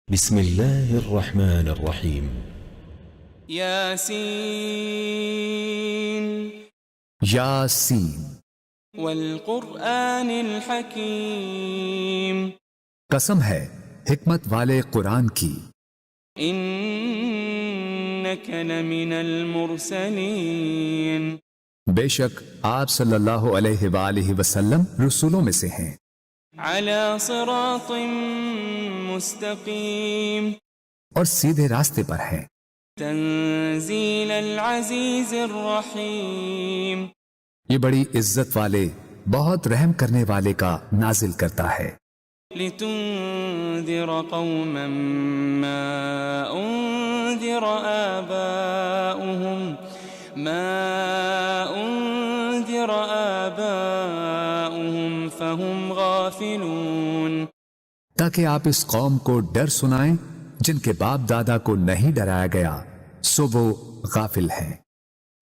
بسم الله الرحمن الرحيم ياسين یاسین والقرآن الحكيم قسم ہے حکمت والے قرآن کی، إنك لمن المرسلين بے شک آپ صلی اللہ علیہ وآلہ وسلم رسولوں میں سے ہیں، على صراط مستقيم اور سیدھے راستے پر ہیں، تنزيل العزيز الرحيم یہ بڑی عزت والے بہت رحم کرنے والے کا نازل کرتا ہے، لتنذر قوما ما أنذر آباؤهم فهم غافلون تاکہ آپ اس قوم کو ڈر سنائیں جن کے باپ دادا کو نہیں ڈرایا گیا سو وہ غافل ہیں۔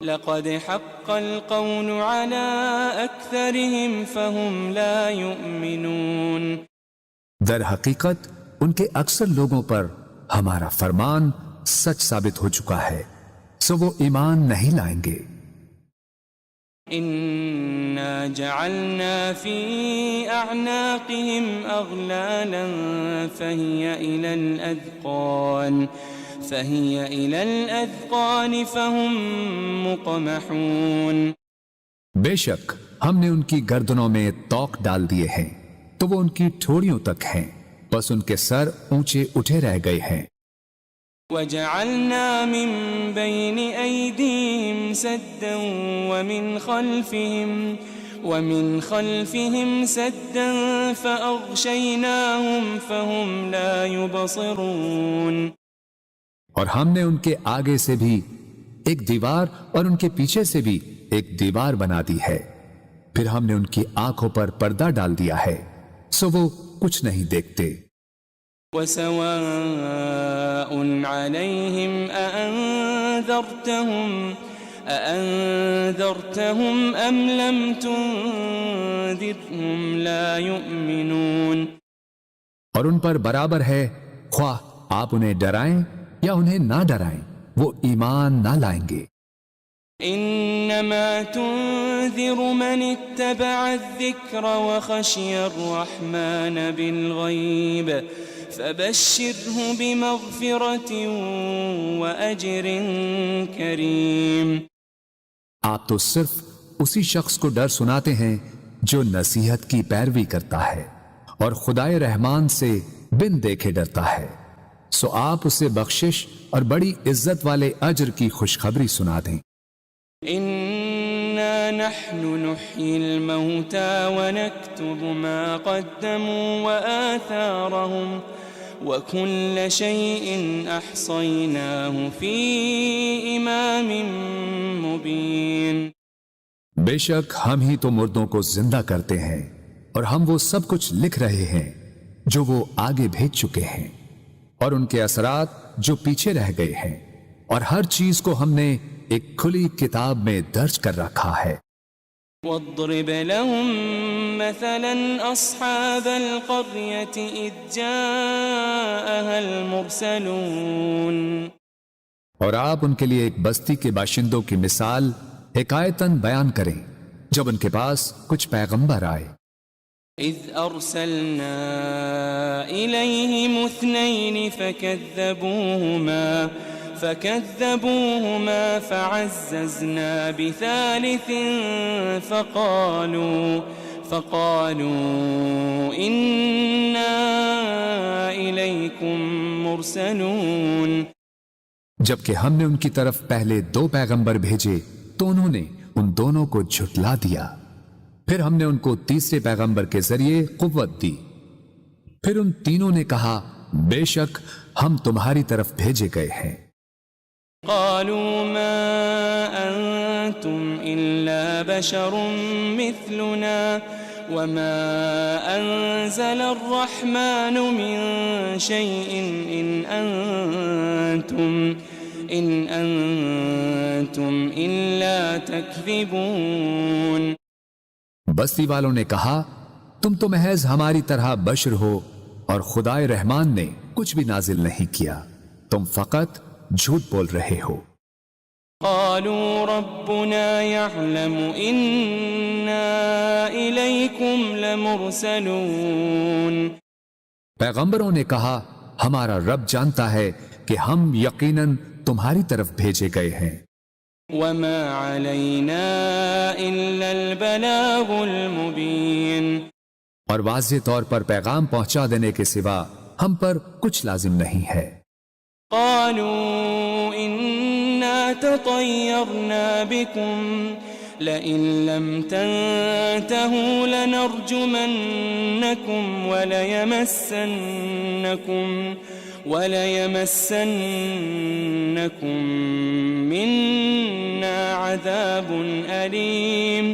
لقد حق القول على أكثرهم فهم لا يؤمنون در حقیقت ان کے اکثر لوگوں پر ہمارا فرمان سچ ثابت ہو چکا ہے سو وہ ایمان نہیں لائیں گے۔ إنا جعلنا في أعناقهم أغلالا فهي إلى الأذقان فهم مقمحون بے شک ہم نے ان کی گردنوں میں توق ڈال دیے ہیں تو وہ ان کی ٹھوڑیوں تک ہیں، بس ان کے سر اونچے اٹھے رہ گئے ہیں۔ وجعلنا من بين أيديهم سدا ومن خلفهم سدا فأغشيناهم فهم لا يبصرون اور ہم نے ان کے آگے سے بھی ایک دیوار اور ان کے پیچھے سے بھی ایک دیوار بنا دی ہے، پھر ہم نے ان کی آنکھوں پر پردہ ڈال دیا ہے سو وہ کچھ نہیں دیکھتے۔ وسواء عليهم أأنذرتهم أم لم تنذرهم لا يؤمنون اور ان پر برابر ہے خواہ آپ انہیں ڈرائیں یا انہیں نہ ڈرائیں وہ ایمان نہ لائیں گے۔ إنما تنذر من اتبع الذكر وخشي الرحمن بالغيب فبشره بمغفرة وأجر كريم آپ تو صرف اسی شخص کو ڈر سناتے ہیں جو نصیحت کی پیروی کرتا ہے اور خدائے رحمان سے بن دیکھے ڈرتا ہے، سو آپ اسے بخشش اور بڑی عزت والے اجر کی خوشخبری سنا دیں۔ إنا نحن نحيي الموتى ونكتب ما قدموا وآثارهم وكل شيء أحصيناه في إمام مبين بے شک ہم ہی تو مردوں کو زندہ کرتے ہیں اور ہم وہ سب کچھ لکھ رہے ہیں جو وہ آگے بھیج چکے ہیں اور ان کے اثرات جو پیچھے رہ گئے ہیں، اور ہر چیز کو ہم نے ایک کھلی کتاب میں درج کر رکھا ہے۔ واضرب لهم مثلا أصحاب القرية إذ جاءها المرسلون اور آپ ان کے لیے ایک بستی کے باشندوں کی مثال حکایتاً بیان کریں جب ان کے پاس کچھ پیغمبر آئے۔ إذ أرسلنا إليهم اثنين فكذبوهما فعززنا بثالث فقالوا إنا إليكم مرسلون جبکہ ہم نے ان کی طرف پہلے 2 پیغمبر بھیجے تو انہوں نے ان دونوں کو جھٹلا دیا، پھر ہم نے ان کو تیسرے پیغمبر کے ذریعے قوت دی، پھر ان تینوں نے کہا بے شک ہم تمہاری طرف بھیجے گئے ہیں۔ قالوا ما أنتم إلا بشر مثلنا وما أنزل الرحمن من شيء إن أنتم إلا تكذبون بستی والوں نے کہا تم تو محض ہماری طرح بشر ہو اور خدائے رحمان نے کچھ بھی نازل نہیں کیا، تم فقط جھوٹ بول رہے ہو۔ قالوا ربنا يعلم إنا إليكم لمرسلون۔ پیغمبروں نے کہا ہمارا رب جانتا ہے کہ ہم یقیناً تمہاری طرف بھیجے گئے ہیں۔ وما علينا إلا البلاغ المبين۔ اور واضح طور پر پیغام پہنچا دینے کے سوا ہم پر کچھ لازم نہیں ہے۔ قالوا إنا تطيرنا بكم لئن لم تنتهوا لنرجمنكم وليمسنكم منا عذاب أليم۔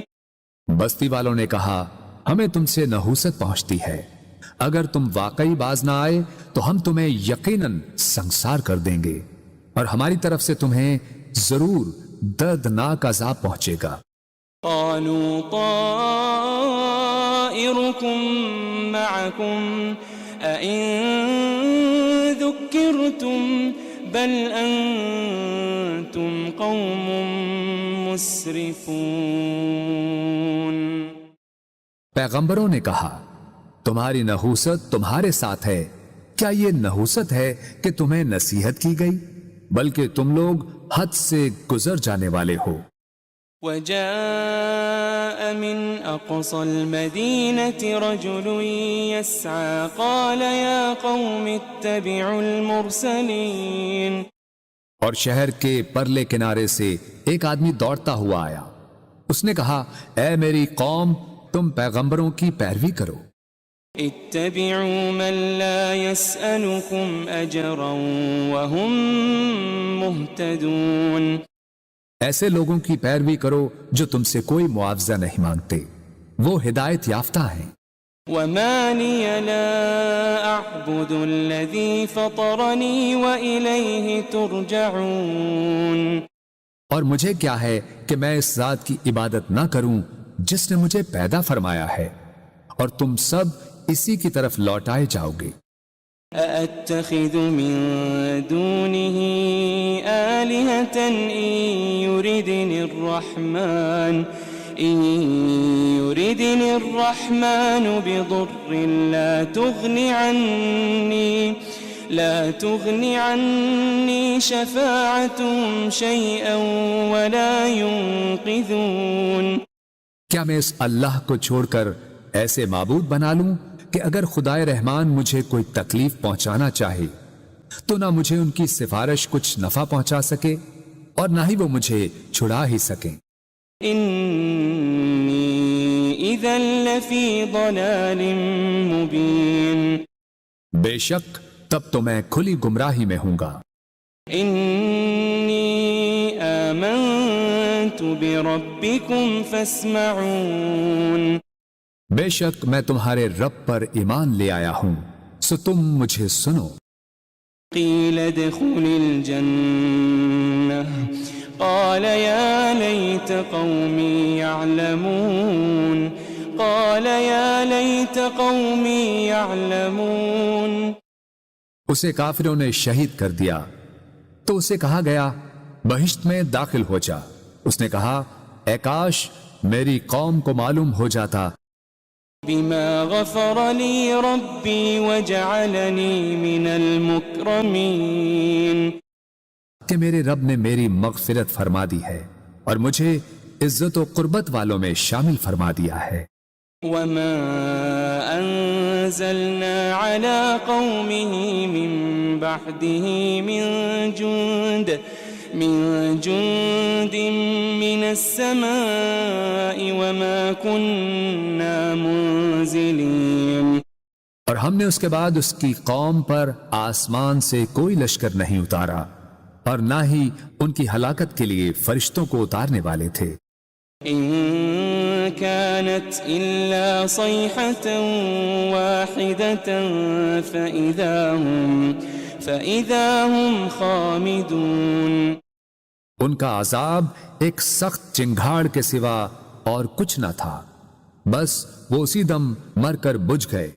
بستی والوں نے کہا ہمیں تم سے نحوست پہنچتی ہے، اگر تم واقعی باز نہ آئے تو ہم تمہیں یقیناً سنسار کر دیں گے، اور ہماری طرف سے تمہیں ضرور دردناک عذاب پہنچے گا۔ قالوا طائركم معكم أئن ذكرتم بل أنتم قوم مسرفون۔ پیغمبروں نے کہا تمہاری نحوست تمہارے ساتھ ہے، کیا یہ نحوست ہے کہ تمہیں نصیحت کی گئی؟ بلکہ تم لوگ حد سے گزر جانے والے ہو۔ وجاء من أقصى المدينة رجل يسعى قال يا قوم اتبعوا المرسلين۔ اور شہر کے پرلے کنارے سے ایک آدمی دوڑتا ہوا آیا، اس نے کہا اے میری قوم تم پیغمبروں کی پیروی کرو۔ اتبعوا من لا يسألكم أجرا وهم مهتدون۔ ایسے لوگوں کی پیروی کرو جو تم سے کوئی معاوضہ نہیں مانگتے، وہ ہدایت یافتہ ہیں۔ وما لي لا أعبد الذي فطرني وإليه ترجعون۔ اور مجھے کیا ہے کہ میں اس ذات کی عبادت نہ کروں جس نے مجھے پیدا فرمایا ہے، اور تم سب اسی کی طرف لوٹائے جاؤ گے۔ أأتخذ من دونه آلهة إن يردني الرحمن بضر لا تغني عني شفاعتهم شيئا ولا ينقذون۔ کیا میں اس اللہ کو چھوڑ کر ایسے معبود بنا لوں کہ اگر خدائے رحمان مجھے کوئی تکلیف پہنچانا چاہے تو نہ مجھے ان کی سفارش کچھ نفع پہنچا سکے اور نہ ہی وہ مجھے چھڑا ہی سکیں۔ انی اذا لفی ضلال مبین۔ بے شک تب تو میں کھلی گمراہی میں ہوں گا۔ انی آمنت بربکم فاسمعون۔ بے شک میں تمہارے رب پر ایمان لے آیا ہوں، سو تم مجھے سنو۔ قیل ادخل الجنہ قال یا لیت قومی یعلمون۔ قال یا لیت قومی یعلمون۔ اسے کافروں نے شہید کر دیا تو اسے کہا گیا بہشت میں داخل ہو جا۔ اس نے کہا اے کاش میری قوم کو معلوم ہو جاتا بما غفر لی ربی وجعلنی من المکرمین، کہ میرے رب نے میری مغفرت فرما دی ہے اور مجھے عزت و قربت والوں میں شامل فرما دیا ہے۔ وما انزلنا على قومه من بعده من جند من السماء وما كنا منزلين۔ اور ہم نے اس کے بعد اس کی قوم پر آسمان سے کوئی لشکر نہیں اتارا اور نہ ہی ان کی ہلاکت کے لیے فرشتوں کو اتارنے والے تھے۔ إن كانت إلا صيحة واحدة فإذا هم خامدون۔ ان کا عذاب ایک سخت چنگھاڑ کے سوا اور کچھ نہ تھا، بس وہ اسی دم مر کر بجھ گئے۔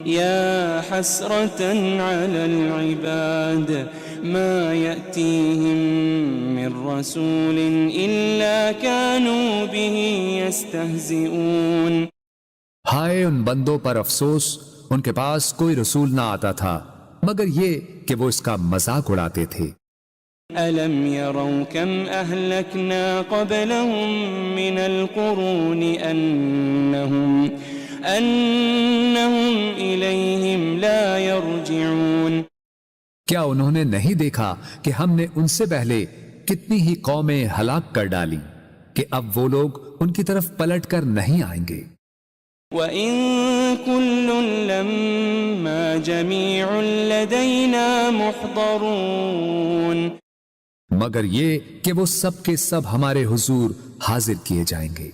يا حسرة على العباد ما يأتيهم من رسول إلا كانوا به يستهزئون. ہائے ان بندوں پر افسوس، ان کے پاس کوئی رسول نہ آتا تھا مگر یہ کہ وہ اس کا مذاق اڑاتے تھے. ألم يروا كم أهلكنا قبلهم من القرون أنهم إليهم لا يرجعون. کیا انہوں نے نہیں دیکھا کہ ہم نے ان سے پہلے کتنی ہی قومیں ہلاک کر ڈالی کہ اب وہ لوگ ان کی طرف پلٹ کر نہیں آئیں گے. وَإِن كُلٌّ لَمَّا جَمِيعٌ لَدَيْنَا مُحْضَرُونَ. مگر یہ کہ وہ سب کے سب ہمارے حضور حاضر کیے جائیں گے.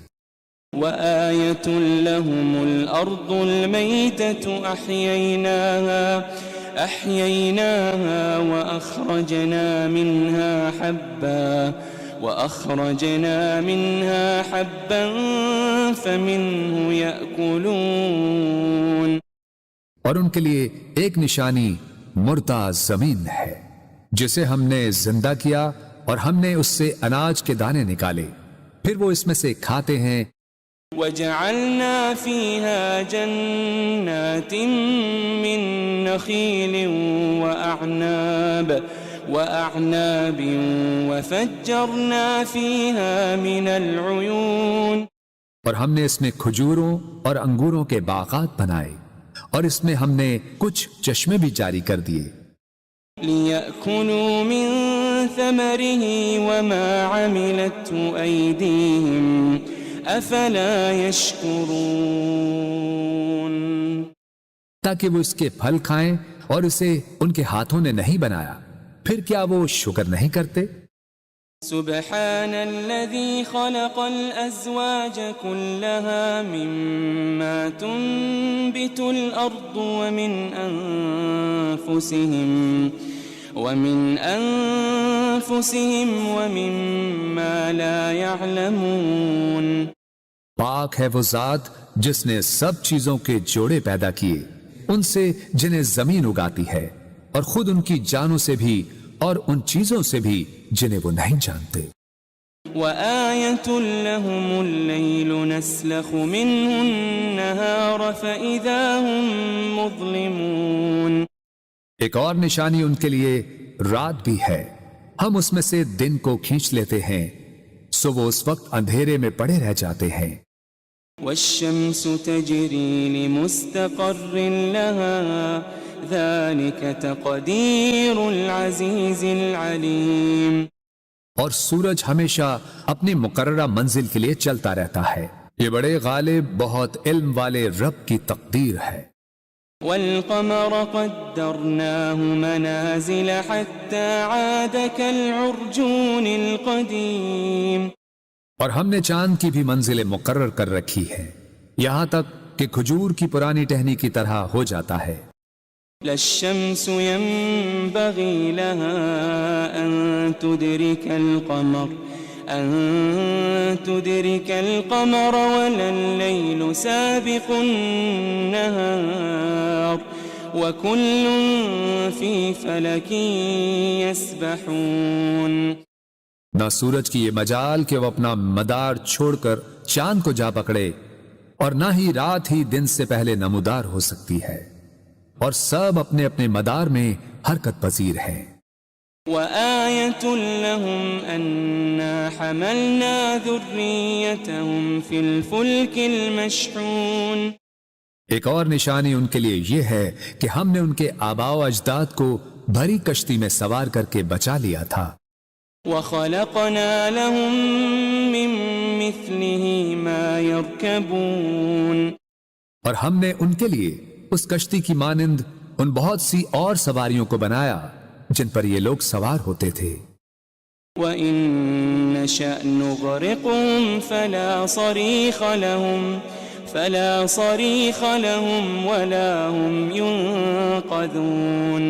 وَآيَةٌ لَهُمُ الْأَرْضُ الْمَيْتَةُ أَحْيَيْنَاهَا وَأَخْرَجْنَا مِنْهَا حَبًّا فَمِنْهُ يَأْكُلُونَ. اور ان کے لیے ایک نشانی مردہ زمین ہے جسے ہم نے زندہ کیا اور ہم نے اس سے اناج کے دانے نکالے، پھر وہ اس میں سے کھاتے ہیں. وَجَعَلْنَا فِيهَا جَنَّاتٍ مِّن نَخِيلٍ وَأَعْنَابٍ وَفَجَّرْنَا فِيهَا مِنَ الْعُيُونِ. اور ہم نے اس میں کھجوروں اور انگوروں کے باغات بنائے اور اس میں ہم نے کچھ چشمے بھی جاری کر دیے. لِيَأْكُلُوا مِن ثَمَرِهِ وَمَا عَمِلَتْهُ أَيْدِيهِمْ أَفَلَا يَشْكُرُونَ. تاکہ وہ اس کے پھل کھائیں اور اسے ان کے ہاتھوں نے نہیں بنایا، پھر کیا وہ شکر نہیں کرتے؟ سبحان الذي خلق الأزواج كلها مما تنبت الأرض ومن أنفسهم ومما لا يعلمون. پاک ہے وہ ذات جس نے سب چیزوں کے جوڑے پیدا کیے، ان سے جنہیں زمین اگاتی ہے اور خود ان کی جانوں سے بھی اور ان چیزوں سے بھی جنہیں وہ نہیں جانتے. وَآيَةٌ لَهُمُ اللَّيْلُ نَسْلَخُ مِنْهُ النَّهَارَ فَإِذَا هُمْ مُظْلِمُونَ. ایک اور نشانی ان کے لیے رات بھی ہے، ہم اس میں سے دن کو کھینچ لیتے ہیں سو وہ اس وقت اندھیرے میں پڑے رہ جاتے ہیں. وَالشَّمْسُ تَجْرِي لِمُسْتَقَرٍّ لَهَا ذَلِكَ تَقْدِيرُ الْعَزِيزِ الْعَلِيمِ. اور سورج ہمیشہ اپنی مقررہ منزل کے لیے چلتا رہتا ہے، یہ بڑے غالب بہت علم والے رب کی تقدیر ہے. وَالْقَمَرَ قَدَّرْنَاهُ مَنَازِلَ حَتَّى عَادَ كَالْعُرْجُونِ الْقَدِيمِ. اور ہم نے چاند کی بھی منزلیں مقرر کر رکھی ہے یہاں تک کہ کھجور کی پرانی ٹہنی کی طرح ہو جاتا ہے. لا الشمس ينبغي لها أن تدرك القمر ولا الليل سابق النهار وكل في فلك يسبحون. نہ سورج کی یہ مجال کہ وہ اپنا مدار چھوڑ کر چاند کو جا پکڑے، اور نہ ہی رات ہی دن سے پہلے نمودار ہو سکتی ہے، اور سب اپنے اپنے مدار میں حرکت پذیر ہیں. وَآيَةٌ لَهُمْ أَنَّا حَمَلْنَا ذُرِّيَّتَهُمْ فِي الْفُلْكِ الْمَشْحُونِ. ایک اور نشانی ان کے لیے یہ ہے کہ ہم نے ان کے آباء و اجداد کو بھری کشتی میں سوار کر کے بچا لیا تھا. وَخَلَقْنَا لَهُم مِّن مِّثْلِهِ مَا يَرْكَبُونَ. اور ہم نے ان کے لیے اس کشتی کی مانند ان بہت سی اور سواریوں کو بنایا جن پر یہ لوگ سوار ہوتے تھے. وَإِن نَّشَأْ نُغْرِقْهُمْ فَلَا صَرِيخَ لَهُمْ وَلَا هُمْ يُنقَذُونَ.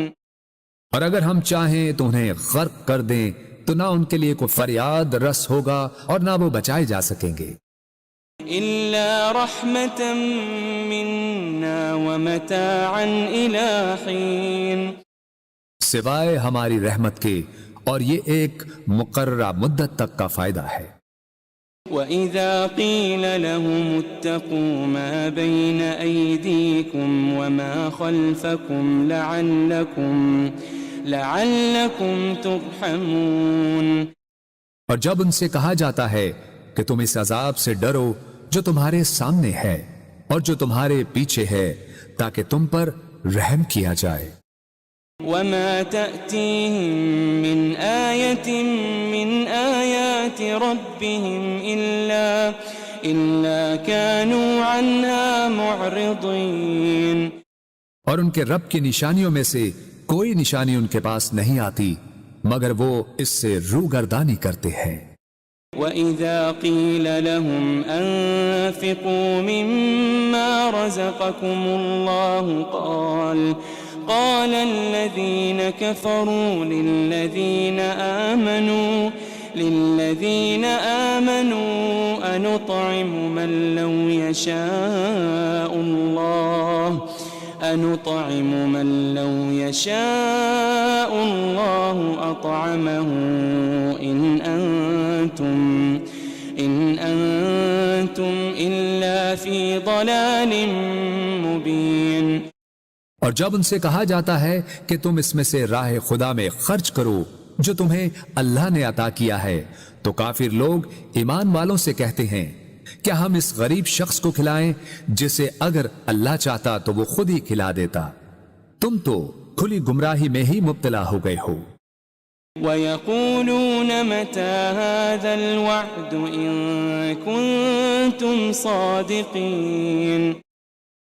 اور اگر ہم چاہیں تو انہیں غرق کر دیں تو نہ ان کے لیے کوئی فریاد رس ہوگا اور نہ وہ بچائے جا سکیں گے. إلا رحمة منا ومتاعا إلى حين سوائے ہماری رحمت کے، اور یہ ایک مقررہ مدت تک کا فائدہ ہے۔ وَإِذَا قِيلَ لَهُمُ اتَّقُوا مَا بَيْنَ أَيْدِيكُمْ وَمَا خَلْفَكُمْ لَعَلَّكُمْ تُرْحَمُونَ، اور جب ان سے کہا جاتا ہے کہ تم اس عذاب سے ڈرو جو تمہارے سامنے ہے اور جو تمہارے پیچھے ہے، تاکہ تم پر رحم کیا جائے۔ وَمَا تَأْتِيهِم مِّنْ آيَةٍ مِّنْ آيَاتِ رَبِّهِمْ إِلَّا كَانُوا عَنْهَا مُعْرِضِينَ، اور ان کے رب کی نشانیوں میں سے کوئی نشانی ان کے پاس نہیں آتی مگر وہ اس سے روگردانی کرتے ہیں۔ وَإِذَا قِيلَ لَهُمْ أَنفِقُوا مِمَّا رَزَقَكُمُ اللَّهُ قال الذين كفروا للذين آمنوا أنطعم من لو يشاء الله أطعمه إن أنتم إلا في ضلال مبين۔ اور جب ان سے کہا جاتا ہے کہ تم اس میں سے راہ خدا میں خرچ کرو جو تمہیں اللہ نے عطا کیا ہے، تو کافر لوگ ایمان والوں سے کہتے ہیں کیا ہم اس غریب شخص کو کھلائیں جسے اگر اللہ چاہتا تو وہ خود ہی کھلا دیتا، تم تو کھلی گمراہی میں ہی مبتلا ہو گئے ہو۔ وَيَقُولُونَ مَتَى هَذَا الْوَعْدُ إِن كُنتُمْ صَادِقِينَ،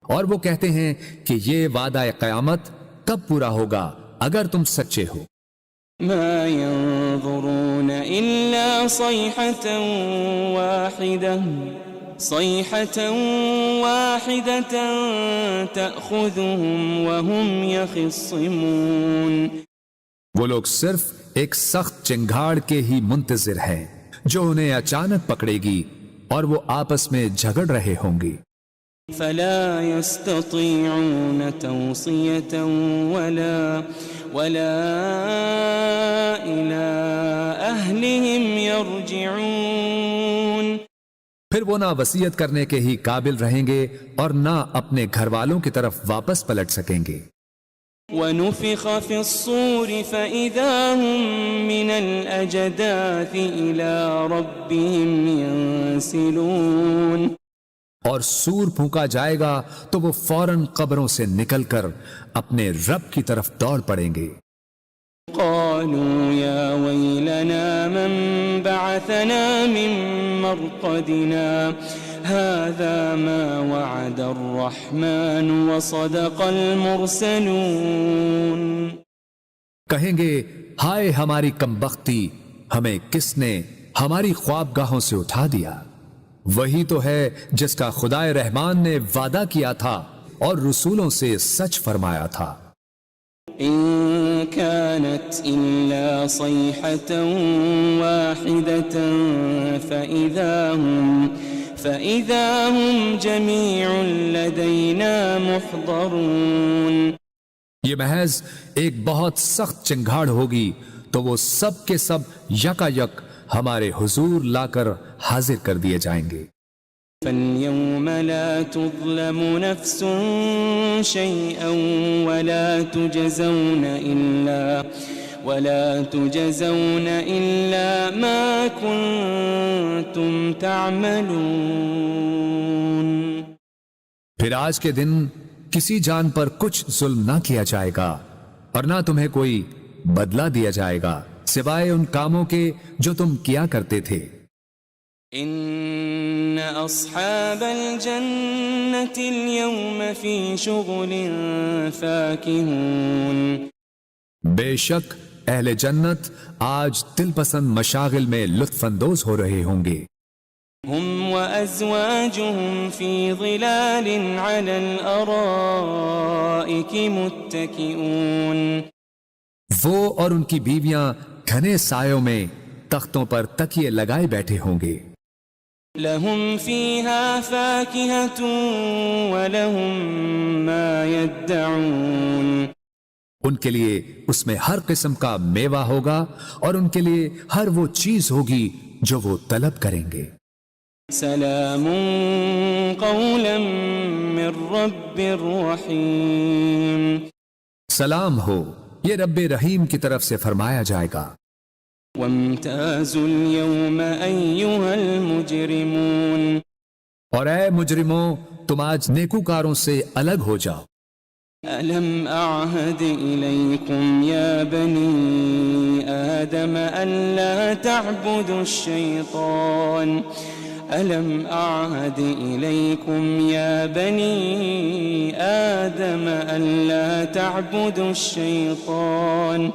اور وہ کہتے ہیں کہ یہ وعدہ قیامت کب پورا ہوگا اگر تم سچے ہو۔ ما ينظرون إلا صيحة واحدة تأخذهم وهم يخصمون، وہ لوگ صرف ایک سخت چنگھاڑ کے ہی منتظر ہیں جو انہیں اچانک پکڑے گی اور وہ آپس میں جھگڑ رہے ہوں گے۔ فلا يستطيعون توصية ولا إلى أهلهم يرجعون، پھر وہ نہ وصیت کرنے کے ہی قابل رہیں گے اور نہ اپنے گھر والوں کی طرف واپس پلٹ سکیں گے۔ ونفخ في الصور فإذا هم من الأجداث إلى ربهم ينسلون، اور سور پھونکا جائے گا تو وہ فوراً قبروں سے نکل کر اپنے رب کی طرف دوڑ پڑیں گے۔ قالوا يا ويلنا من بعثنا من مرقدنا هذا ما وعد الرحمن وصدق المرسلون، کہیں گے ہائے ہماری کمبختی، ہمیں کس نے ہماری خوابگاہوں سے اٹھا دیا، وہی تو ہے جس کا خدائے رحمان نے وعدہ کیا تھا اور رسولوں سے سچ فرمایا تھا۔ إن كانت إلا صيحة واحدة فإذا هم جميع لدينا محضرون، یہ محض ایک بہت سخت چنگھاڑ ہوگی تو وہ سب کے سب یکا یک ہمارے حضور لا کر حاضر کر دیے جائیں گے۔ فَالْيَوْمَ لَا تُظْلَمُ نَفْسٌ شَيْئًا وَلَا تُجَزَوْنَ إِلَّا مَا كُنتُمْ تَعْمَلُونَ، پھر آج کے دن کسی جان پر کچھ ظلم نہ کیا جائے گا اور نہ تمہیں کوئی بدلہ دیا جائے گا سوائے ان کاموں کے جو تم کیا کرتے تھے۔ ان اصحاب الجنة اليوم في شغل فاكهون، بے شک اہل جنت آج دل پسند مشاغل میں لطف اندوز ہو رہے ہوں گے۔ هم وازواجهم في ظلال على الارائك متكئون، وہ اور ان کی بیویاں گھنے سایوں میں تختوں پر تکیے لگائے بیٹھے ہوں گے۔ لهم فيها فاكهة ولهم ما يدعون ان کے لیے اس میں ہر قسم کا میوہ ہوگا اور ان کے لیے ہر وہ چیز ہوگی جو وہ طلب کریں گے۔ سلام قولا من رب رحیم، سلام ہو، یہ رب رحیم کی طرف سے فرمایا جائے گا۔ وامتازوا اليوم أيها المجرمون، اور اے مجرموں، تم آج نیکوکاروں سے الگ ہو جاؤ۔ ألم أعهد إليكم يا بني آدم ألا تعبدوا الشيطان ألم أعهد إليكم يا بني آدم ألا تعبدوا الشيطان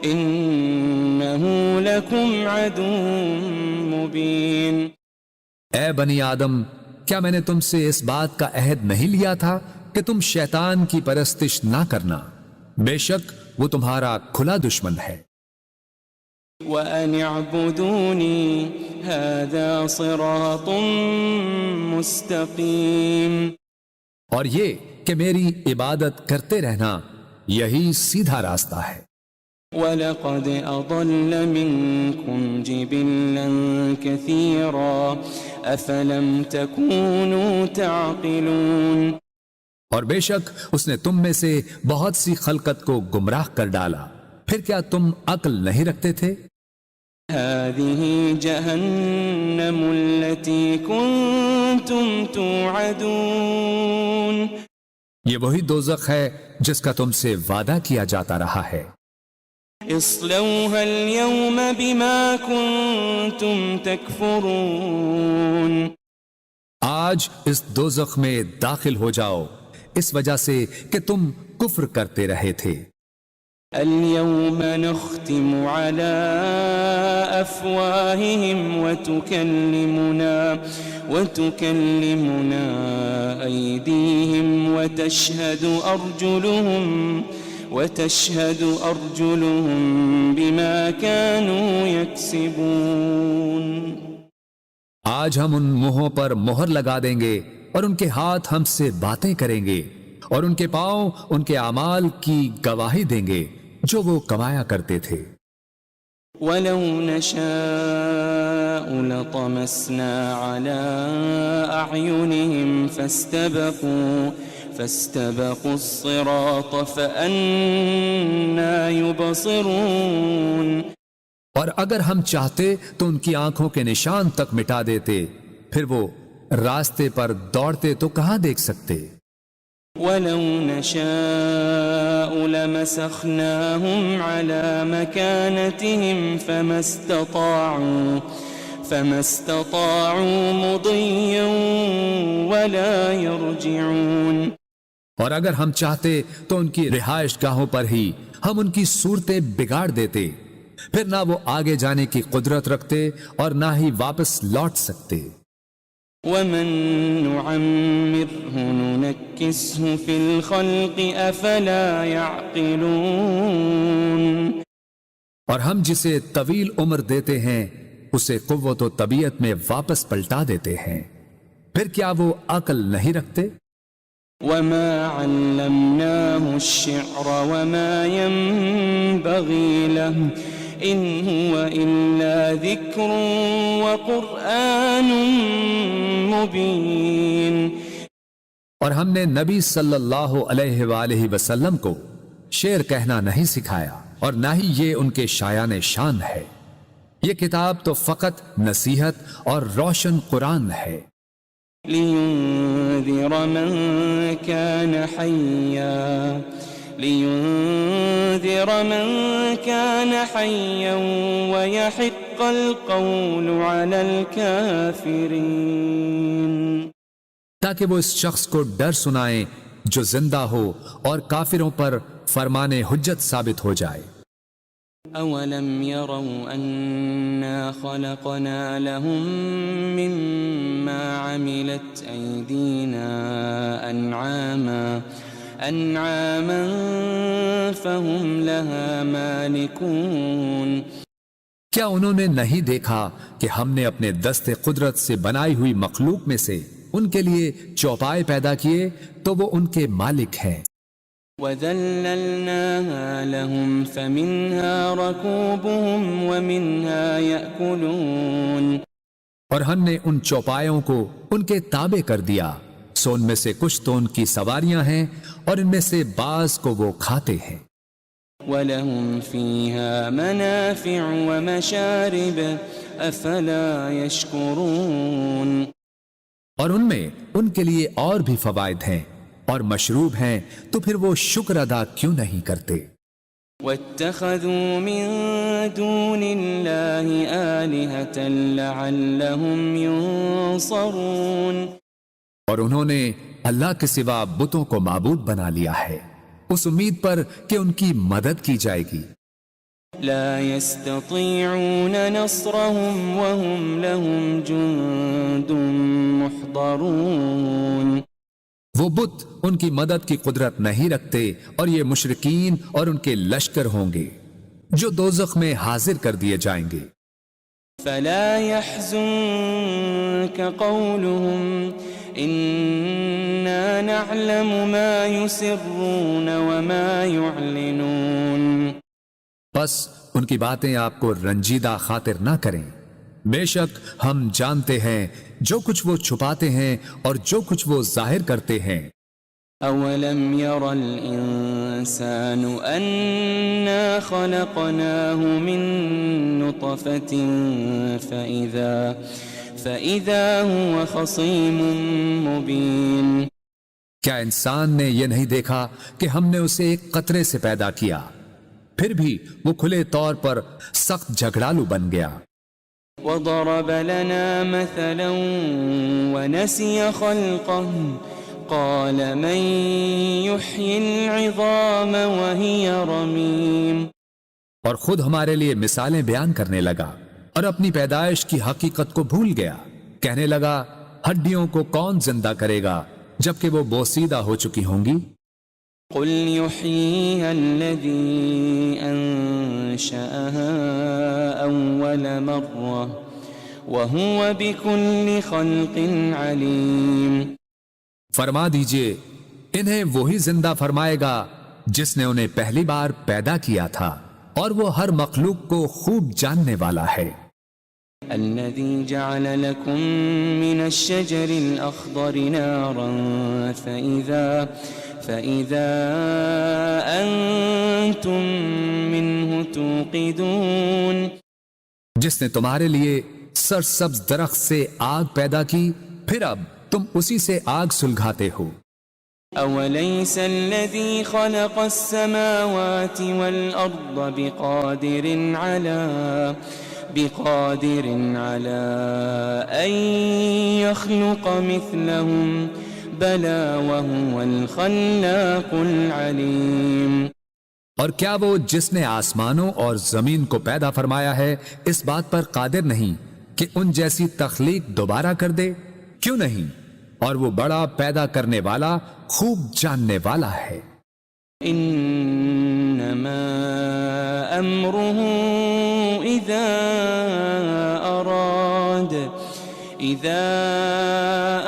إنه لكم عدو مبين۔ اے بنی آدم، کیا میں نے تم سے اس بات کا عہد نہیں لیا تھا کہ تم شیطان کی پرستش نہ کرنا؟ بے شک وہ تمہارا کھلا دشمن ہے۔ وَأَنِ اعْبُدُونِي هَذَا صِرَاطٌ مُسْتَقِيمٌ، اور یہ کہ میری عبادت کرتے رہنا یہی سیدھا راستہ ہے۔ وَلَقَدْ أَضَلَّ مِنْكُمْ جِبِلًّا كَثِيرًا أَفَلَمْ تَكُونُوا تَعْقِلُونَ، اور بے شک اس نے تم میں سے بہت سی خلقت کو گمراہ کر ڈالا، پھر کیا تم عقل نہیں رکھتے تھے؟ هذه جهنم التي كنتم توعدون، یہ وہی دوزخ ہے جس کا تم سے وعدہ کیا جاتا رہا ہے۔ اصلوها اليوم بما كنتم تكفرون، آج اس دوزخ میں داخل ہو جاؤ اس وجہ سے کہ تم کفر کرتے رہے تھے۔ اليوم نختم على أفواههم وتكلمنا أيديهم وتشهد أرجلهم بما كانوا يكسبون۔ آج ہم ان منہوں پر مہر لگا دیں گے اور ان کے ہاتھ ہم سے باتیں کریں گے اور ان کے پاؤں ان کے اعمال کی گواہی دیں گے جو وہ کمایا کرتے تھے۔ وَلَوْ نَشَاءُ لَطَمَسْنَا عَلَىٰ أَعْيُنِهِمْ فَاسْتَبَقُوا الصِّرَاطَ فَأَنَّىٰ يُبْصِرُونَ، اور اگر ہم چاہتے تو ان کی آنکھوں کے نشان تک مٹا دیتے، پھر وہ راستے پر دوڑتے تو کہاں دیکھ سکتے۔ وَلَوْ نَشَاءُ لَمَسَخْنَاهُمْ عَلَىٰ مَكَانَتِهِمْ فَمَا اسْتَطَاعُوا مُضِيًّا وَلَا يَرْجِعُونَ، اور اگر ہم چاہتے تو ان کی رہائش گاہوں پر ہی ہم ان کی صورتیں بگاڑ دیتے، پھر نہ وہ آگے جانے کی قدرت رکھتے اور نہ ہی واپس لوٹ سکتے۔ وَمَن نُعَمِّرْهُ نُنَكِّسْهُ فِي الْخَلْقِ أَفَلَا يَعْقِلُونَ، اور ہم جسے طویل عمر دیتے ہیں اسے قوت و طبیعت میں واپس پلٹا دیتے ہیں، پھر کیا وہ عقل نہیں رکھتے؟ وَمَا عَلَّمْنَاهُ الشِّعْرَ وَمَا يَنبَغِي لَهُ إِنْ هُوَ إِلَّا ذِكْرٌ وَقُرْآنٌ مُبِينٌ، اور ہم نے نبی صلی اللہ علیہ وآلہ وسلم کو شعر کہنا نہیں سکھایا اور نہ ہی یہ ان کے شایان شان ہے، یہ کتاب تو فقط نصیحت اور روشن قرآن ہے۔ لِيُنذِرَ مَن كَانَ حَيًّا وَيَحِقَّ الْقَوْلُ عَلَى الْكَافِرِينَ، تاکہ وہ اس شخص کو ڈر سنائیں جو زندہ ہو اور کافروں پر فرمان حجت ثابت ہو جائے۔ أَوَلَمْ يَرَوْا أَنَّا خَلَقْنَا لَهُم مِّمَّا عَمِلَتْ أَيْدِينَا أَنْعَامًا فَهُمْ لَهَا مَالِكُونَ، کیا انہوں نے نہیں دیکھا کہ ہم نے اپنے دست قدرت سے بنائی ہوئی مخلوق میں سے ان کے لیے چوپائے پیدا کیے تو وہ ان کے مالک ہیں. وَذَلَّلْنَاهَا لَهُمْ فَمِنْهَا رَكُوبُهُمْ وَمِنْهَا يَأْكُلُونَ. اور ہم نے ان چوپایوں کو ان کے تابع کر دیا، سو ان میں سے کچھ تو ان کی سواریاں ہیں اور ان میں سے بعض کو وہ کھاتے ہیں. وَلَهُمْ فِيهَا مَنَافِعُ وَمَشَارِبُ أَفَلَا يَشْكُرُونَ. اور ان میں ان کے لیے اور بھی فوائد ہیں اور مشروب ہیں، تو پھر وہ شکر ادا کیوں نہیں کرتے؟ وَاتَّخَذُوا مِن دُونِ اللَّهِ آلِهَةً لَعَلَّهُمْ يُنصَرُونَ. اور انہوں نے اللہ کے سوا بتوں کو معبود بنا لیا ہے اس امید پر کہ ان کی مدد کی جائے گی. لا يستطيعون نصرهم وهم لهم جند محضرون. وہ بت ان کی مدد کی قدرت نہیں رکھتے اور یہ مشرکین اور ان کے لشکر ہوں گے جو دوزخ میں حاضر کر دیے جائیں گے. فلا يحزنك قولهم إنا نعلم ما يسرون وما يعلنون. بس ان کی باتیں آپ کو رنجیدہ خاطر نہ کریں، بے شک ہم جانتے ہیں جو کچھ وہ چھپاتے ہیں اور جو کچھ وہ ظاہر کرتے ہیں. أولم ير الإنسان أنا خلقناه من نطفة فإذا هو خصيم مبين. کیا انسان نے یہ نہیں دیکھا کہ ہم نے اسے ایک قطرے سے پیدا کیا، پھر بھی وہ کھلے طور پر سخت جھگڑالو بن گیا. وضرب لنا مثلا ونسي خلقه قال من يحيي العظام وهي رميم. اور خود ہمارے لیے مثالیں بیان کرنے لگا اور اپنی پیدائش کی حقیقت کو بھول گیا. کہنے لگا ہڈیوں کو کون زندہ کرے گا جبکہ وہ بوسیدہ ہو چکی ہوں گی. قل يحييها الذي أنشأها أول مرة وهو بكل خلق عليم. فرما دیجئے انہیں وہی زندہ فرمائے گا جس نے انہیں پہلی بار پیدا کیا تھا اور وہ ہر مخلوق کو خوب جاننے والا ہے. الذي جعل لكم من الشجر الأخضر نارا فإذا أنتم منه توقدون. جس نے تمہارے لیے سرسبز درخت سے آگ پیدا کی پھر اب تم اسی سے آگ سلگھاتے ہو. أوليس الذي خلق السماوات والأرض بقادر على أن يخلق مثلهم بلى وهو الخلاق العليم. اور کیا وہ جس نے آسمانوں اور زمین کو پیدا فرمایا ہے اس بات پر قادر نہیں کہ ان جیسی تخلیق دوبارہ کر دے؟ کیوں نہیں، اور وہ بڑا پیدا کرنے والا خوب جاننے والا ہے. انما امره اذا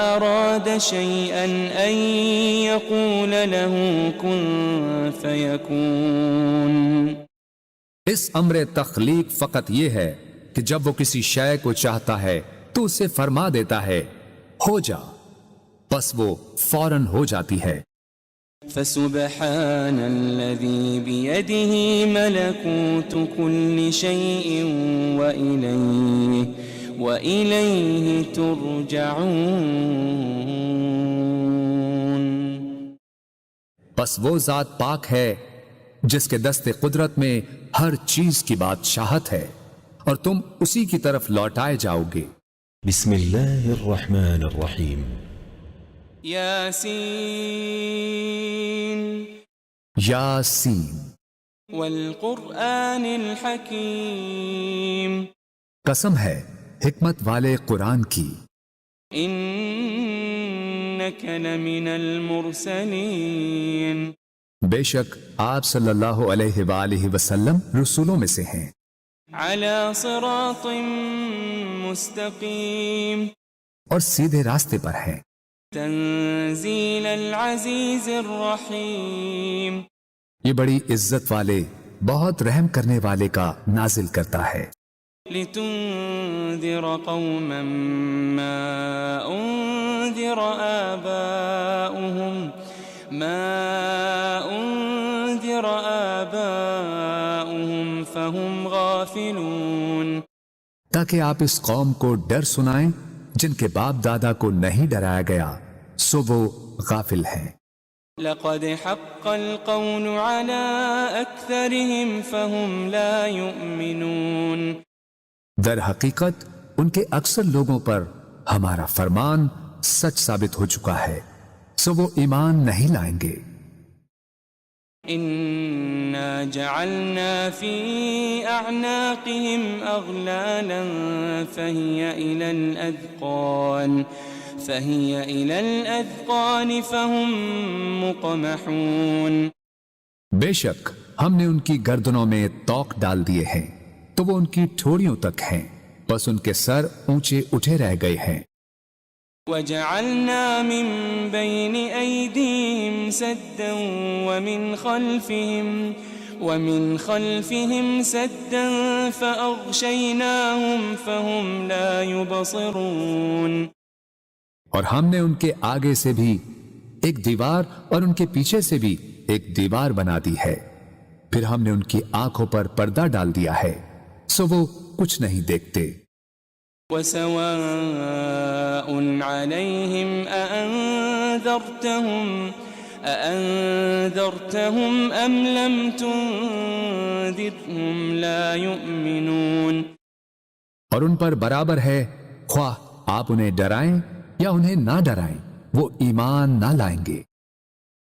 اراد شيئا ان يقول له كن فيكون. اس امر تخلیق فقط یہ ہے کہ جب وہ کسی شے کو چاہتا ہے تو اسے فرما دیتا ہے ہو جا، بس وہ فوراً ہو جاتی ہے. فسبحان الذي بيده ملكوت كل شيء وإليه ترجعون. بس وہ ذات پاک ہے جس کے دست قدرت میں ہر چیز کی بادشاہت ہے اور تم اسی کی طرف لوٹائے جاؤ گے. بسم الله الرحمن الرحيم. ياسين یاسین والقرآن الحكيم. قسم ہے حکمت والے قرآن کی. إنك لمن المرسلين. بے شک آپ صلی اللہ علیہ وآلہ وسلم رسولوں میں سے ہیں. على صراط مستقيم اور سیدھے راستے پر ہیں. تنزيل العزيز الرحيم یہ بڑی عزت والے بہت رحم کرنے والے کا نازل کرتا ہے. لتنذر قوما ما أنذر آباؤهم فهم غافلون تاکہ آپ اس قوم کو ڈر سنائیں جن کے باپ دادا کو نہیں ڈرایا گیا سو وہ غافل ہیں. لقد حق القول على أكثرهم فهم لا يؤمنون در حقیقت ان کے اکثر لوگوں پر ہمارا فرمان سچ ثابت ہو چکا ہے سو وہ ایمان نہیں لائیں گے. إنا جعلنا في أعناقهم أغلالا فهي إلى الأذقان فهم مقمحون بے شک ہم نے ان کی گردنوں میں توق ڈال دیے ہیں تو وہ ان کی ٹھوڑیوں تک ہیں بس ان کے سر اونچے اٹھے رہ گئے ہیں. وجعلنا من بين أيديهم سدا ومن خلفهم سدا فأغشيناهم فهم لا يبصرون اور ہم نے ان کے آگے سے بھی ایک دیوار اور ان کے پیچھے سے بھی ایک دیوار بنا دی ہے پھر ہم نے ان کی آنکھوں پر پردہ ڈال دیا ہے سو وہ کچھ نہیں دیکھتے. وسواء عليهم أأنذرتهم أم لم تنذرهم لا يؤمنون اور ان پر برابر ہے خواہ آپ انہیں ڈرائیں یا انہیں نہ ڈرائیں وہ ایمان نہ لائیں گے.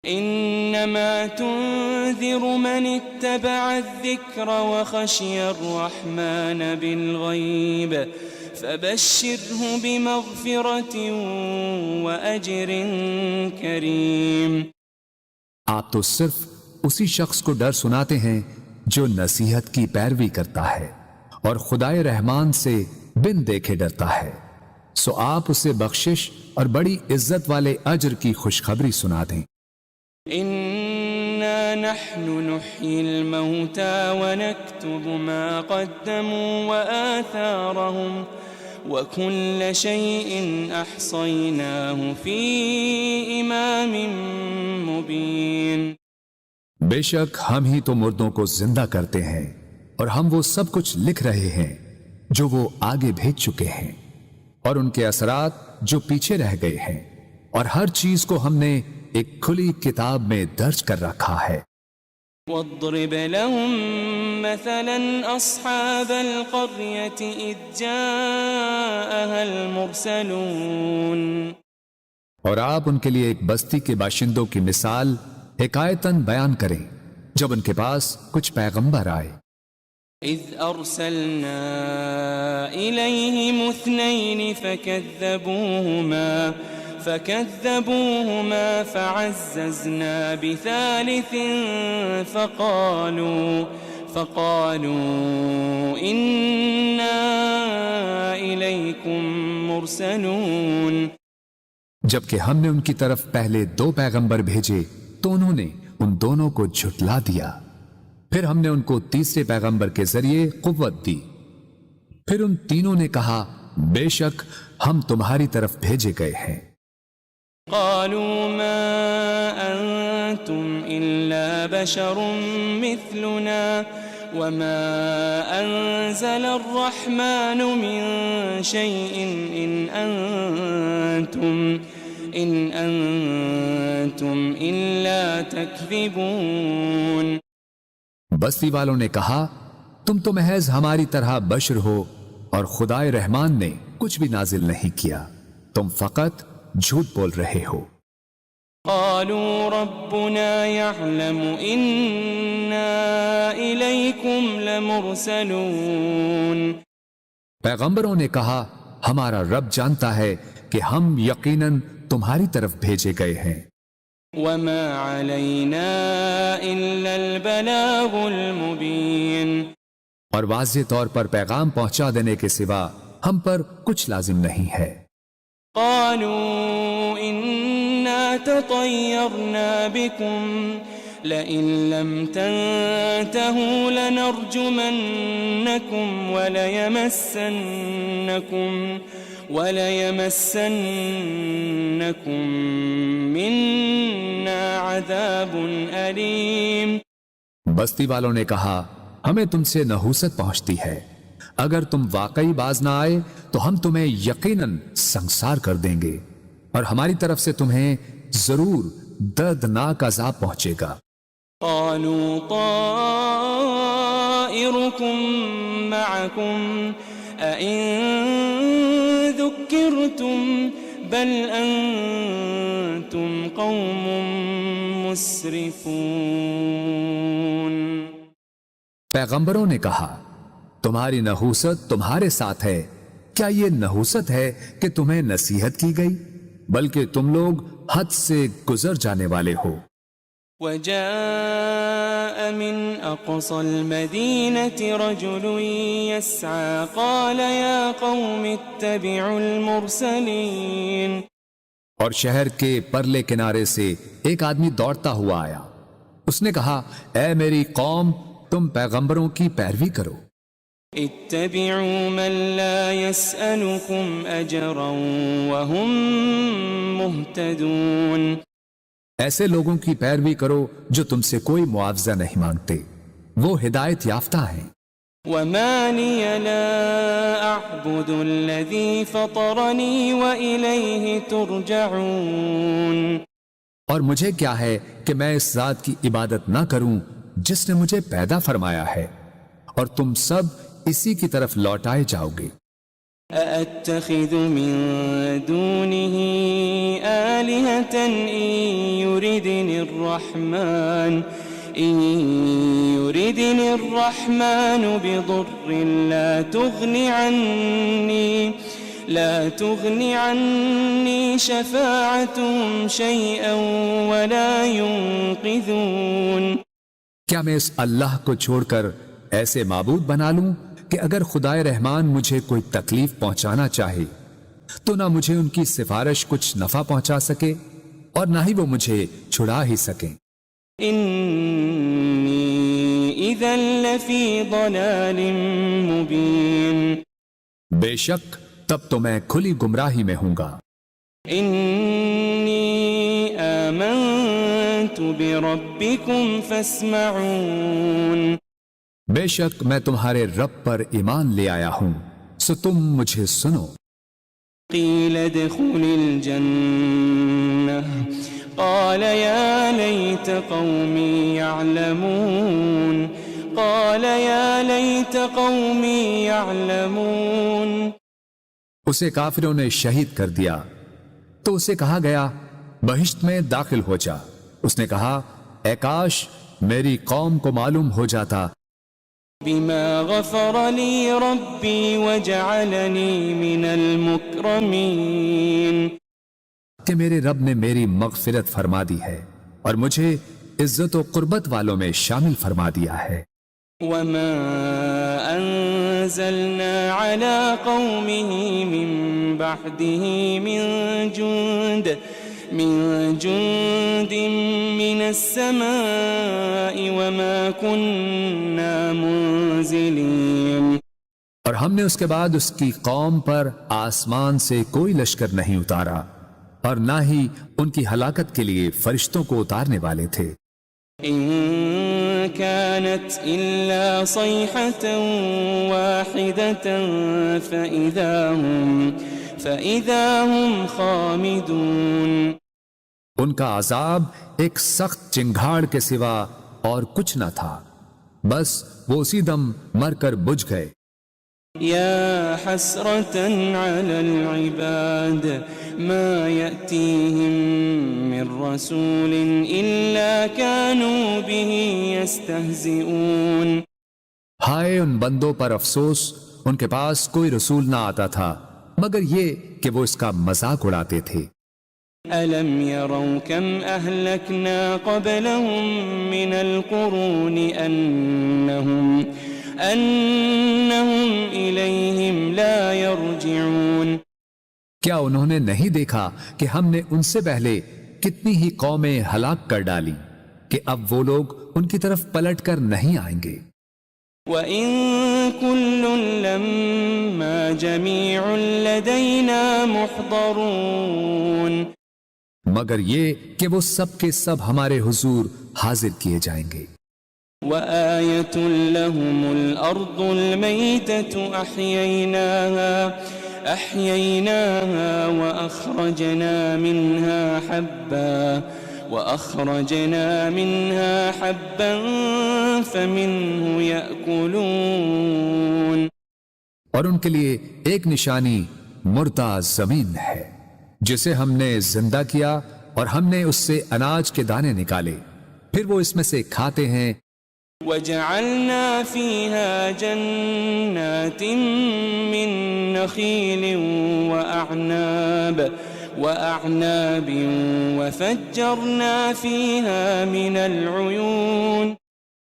إنما تنذر من اتبع الذكر وخشي الرحمن بالغيب فبشره بمغفرة وأجر كريم آپ تو صرف اسی شخص کو ڈر سناتے ہیں جو نصیحت کی پیروی کرتا ہے اور خدائے رحمان سے بن دیکھے ڈرتا ہے سو آپ اسے بخشش اور بڑی عزت والے اجر کی خوشخبری سنا دیں. إنا نحن نحيي الموتى ونكتب ما قدموا وآثارهم وكل شيء أحصيناه في إمام مبين بے شک ہم ہی تو مردوں کو زندہ کرتے ہیں اور ہم وہ سب کچھ لکھ رہے ہیں جو وہ آگے بھیج چکے ہیں اور ان کے اثرات جو پیچھے رہ گئے ہیں اور ہر چیز کو ہم نے ایک کھلی کتاب میں درج کر رکھا ہے. واضرب لهم مثلا أصحاب القرية إذ جاءها المرسلون اور آپ ان کے لیے ایک بستی کے باشندوں کی مثال حکایتاً بیان کریں جب ان کے پاس کچھ پیغمبر آئے. إذ أرسلنا إليهم 2 فكذبوهما فعززنا ب3 فقالوا إنا إليكم مرسلون جبکہ ہم نے ان کی طرف پہلے 2 پیغمبر بھیجے تو انہوں نے ان دونوں کو جھٹلا دیا پھر ہم نے ان کو تیسرے پیغمبر کے ذریعے قوت دی پھر ان تینوں نے کہا بے شک ہم تمہاری طرف بھیجے گئے ہیں. قالوا ما أنتم إلا بشر مثلنا وما أنزل الرحمن من شيء إن أنتم إلا تكذبون بستی والوں نے کہا تم تو محض ہماری طرح بشر ہو اور خدائے رحمان نے کچھ بھی نازل نہیں کیا تم فقط جھوٹ بول رہے ہو. قالوا ربنا يعلم إنا إليكم لمرسلون پیغمبروں نے کہا ہمارا رب جانتا ہے کہ ہم یقیناً تمہاری طرف بھیجے گئے ہیں. وما علينا إلا البلاغ المبين اور واضح طور پر پیغام پہنچا دینے کے سوا ہم پر کچھ لازم نہیں ہے۔ قالوا إنا تطيرنا بكم لئن لم تنتهوا لنرجمنكم وليمسنكم منا عذاب أليم۔ بستی والوں نے کہا ہمیں تم سے نحوست پہنچتی ہے، اگر تم واقعی باز نہ آئے تو ہم تمہیں یقیناً سنسار کر دیں گے اور ہماری طرف سے تمہیں ضرور دردناک عذاب پہنچے گا۔ قالوا طائركم معكم أئن ذكرتم بل أنتم قوم مسرفون۔ پیغمبروں نے کہا تمہاری نحوست تمہارے ساتھ ہے، کیا یہ نحوست ہے کہ تمہیں نصیحت کی گئی؟ بلکہ تم لوگ حد سے گزر جانے والے ہو۔ وجاء من أقصى المدينة رجل يسعى قال يا قوم اتبعوا المرسلين۔ اور شہر کے پرلے کنارے سے ایک آدمی دوڑتا ہوا آیا، اس نے کہا اے میری قوم تم پیغمبروں کی پیروی کرو۔ اتبعوا من لا يسألكم أجرا وهم مهتدون۔ ایسے لوگوں کی پیروی کرو جو تم سے کوئی معاوضہ نہیں مانگتے، وہ ہدایت یافتہ ہیں۔ وما لي لا أعبد الذي فطرني وإليه ترجعون۔ اور مجھے کیا ہے کہ میں اس ذات کی عبادت نہ کروں جس نے مجھے پیدا فرمایا ہے، اور تم سب اسی کی طرف لوٹائے جاؤ گے۔ أأتخذ من دونه آلهة إن يردني الرحمن بضر لا تغني عني شفاعتهم شيئا ولا ينقذون۔ کیا میں اس اللہ کو چھوڑ کر ایسے معبود بنا لوں کہ اگر خدائے رحمان مجھے کوئی تکلیف پہنچانا چاہے تو نہ مجھے ان کی سفارش کچھ نفع پہنچا سکے اور نہ ہی وہ مجھے چھڑا ہی سکیں۔ انی اذا لفی ضلال مبین۔ بے شک تب تو میں کھلی گمراہی میں ہوں گا۔ انی آمنت بربکم فاسمعون۔ بے شک میں تمہارے رب پر ایمان لے آیا ہوں، سو تم مجھے سنو۔ قیل ادخل الجنہ قال یا لیت قومی یعلمون۔ قال یا لیت قومی یعلمون۔ اسے کافروں نے شہید کر دیا تو اسے کہا گیا بہشت میں داخل ہو جا۔ اس نے کہا اے کاش میری قوم کو معلوم ہو جاتا بما غفر لی ربی وجعلنی من المکرمین، کہ میرے رب نے میری مغفرت فرما دی ہے اور مجھے عزت و قربت والوں میں شامل فرما دیا ہے۔ وما انزلنا على قومه من بعده من جند من السماء وما كنا منزلين۔ اور ہم نے اس کے بعد اس کی قوم پر آسمان سے کوئی لشکر نہیں اتارا اور نہ ہی ان کی ہلاکت کے لیے فرشتوں کو اتارنے والے تھے۔ إن كانت إلا صيحة واحدة فإذا هم خامدون۔ ان کا عذاب ایک سخت چنگھاڑ کے سوا اور کچھ نہ تھا، بس وہ اسی دم مر کر بجھ گئے۔ يا حسرة على العباد ما يأتيهم من رسول إلا كانوا به يستهزئون۔ ہائے ان بندوں پر افسوس، ان کے پاس کوئی رسول نہ آتا تھا مگر یہ کہ وہ اس کا مذاق اڑاتے تھے۔ ألم يروا كم أهلكنا قبلهم من القرون أنهم إليهم لا يرجعون کیا انہوں نے نہیں دیکھا کہ ہم نے ان سے پہلے کتنی ہی قومیں ہلاک کر ڈالی کہ اب وہ لوگ ان کی طرف پلٹ کر نہیں آئیں گے؟ وَإِن كُلٌّ لَمَّا جَمِيعٌ لَدَيْنَا مُحْضَرُونَ مگر یہ کہ وہ سب کے سب ہمارے حضور حاضر کیے جائیں گے۔ وَآيَةٌ لَهُمُ الْأَرْضُ الْمَيْتَةُ أَحْيَيْنَاهَا وَأَخْرَجْنَا مِنْهَا حَبًّا فَمِنْهُ يَأْكُلُونَ اور ان کے لیے ایک نشانی مردہ زمین ہے جسے ہم نے زندہ کیا اور ہم نے اس سے اناج کے دانے نکالے، پھر وہ اس میں سے کھاتے ہیں۔ وَجَعَلْنَا فِيهَا جَنَّاتٍ مِّن نَخِيلٍ وَأَعْنَابٍ وَفَجَّرْنَا فِيهَا مِنَ الْعُيُونِ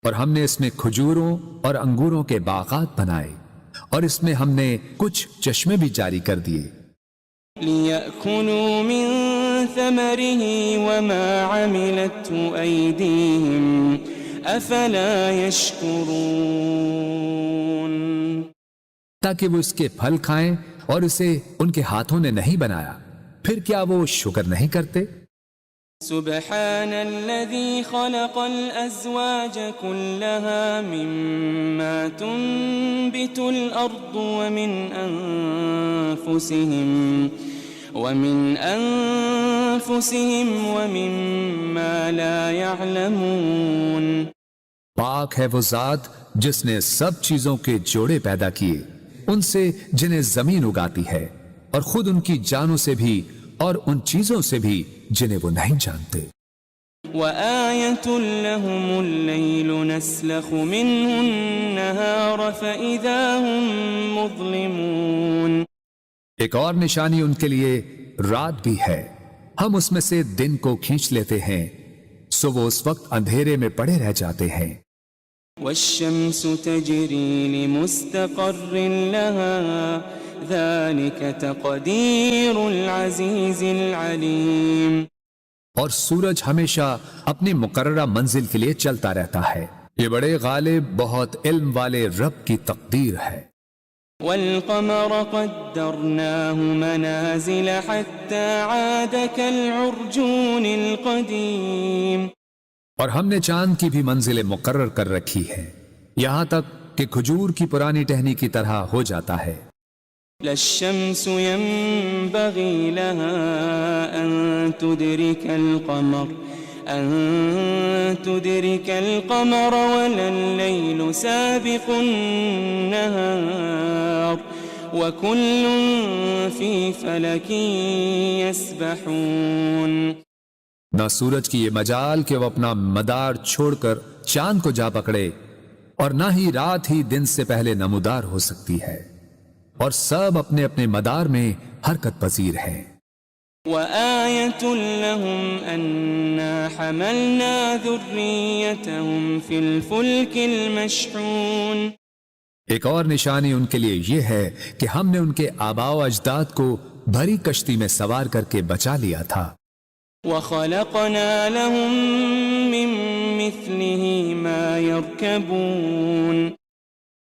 اور ہم نے اس میں کھجوروں اور انگوروں کے باغات بنائے اور اس میں ہم نے کچھ چشمے بھی جاری کر دیے۔ لِيَأْكُلُوا مِن ثَمَرِهِ وَمَا عَمِلَتْهُ أَيْدِيهِمْ أَفَلَا يَشْكُرُونَ تاکہ وہ اس کے پھل کھائیں اور اسے ان کے ہاتھوں نے نہیں بنایا، پھر کیا وہ شکر نہیں کرتے؟ سبحان الذي خلق الأزواج كلها مما تنبت الأرض ومن أنفسهم ومما لا يعلمون پاک ہے وہ ذات جس نے سب چیزوں کے جوڑے پیدا کیے، ان سے جنہیں زمین اگاتی ہے اور خود ان کی جانوں سے بھی اور ان چیزوں سے بھی جنہیں وہ نہیں جانتے۔ وَآيَةٌ لَهُمُ اللَّيْلُ نَسْلَخُ مِنْهُ النَّهَارَ فَإِذَا هُمْ مُظْلِمُونَ ایک اور نشانی ان کے لیے رات بھی ہے، ہم اس میں سے دن کو کھینچ لیتے ہیں، سو وہ اس وقت اندھیرے میں پڑے رہ جاتے ہیں۔ وَالشَّمْسُ تَجْرِي لِمُسْتَقَرٍّ لَهَا ذَلِكَ تَقْدِيرُ الْعَزِيزِ الْعَلِيمِ اور سورج ہمیشہ اپنی مقررہ منزل کے لیے چلتا رہتا ہے، یہ بڑے غالب بہت علم والے رب کی تقدیر ہے۔ وَالْقَمَرَ قَدَّرْنَاهُ مَنَازِلَ حَتَّى عَادَ كَالْعُرْجُونِ الْقَدِيمِ اور ہم نے چاند کی بھی منزلیں مقرر کر رکھی ہے، یہاں تک کہ کھجور کی پرانی ٹہنی کی طرح ہو جاتا ہے۔ لا الشمس ينبغي لها أن تدرك القمر ولا الليل سابق النهار وكل في فلك يسبحون نہ سورج کی یہ مجال کہ وہ اپنا مدار چھوڑ کر چاند کو جا پکڑے، اور نہ ہی رات ہی دن سے پہلے نمودار ہو سکتی ہے، اور سب اپنے اپنے مدار میں حرکت پذیر ہیں۔ وَآيَةٌ لَهُمْ أَنَّا حَمَلْنَا ذُرِّيَّتَهُمْ فِي الْفُلْكِ الْمَشْحُونِ ایک اور نشانی ان کے لیے یہ ہے کہ ہم نے ان کے آباء و اجداد کو بھری کشتی میں سوار کر کے بچا لیا تھا۔ وَخَلَقْنَا لَهُم مِّن مِّثْلِهِ مَا يَرْكَبُونَ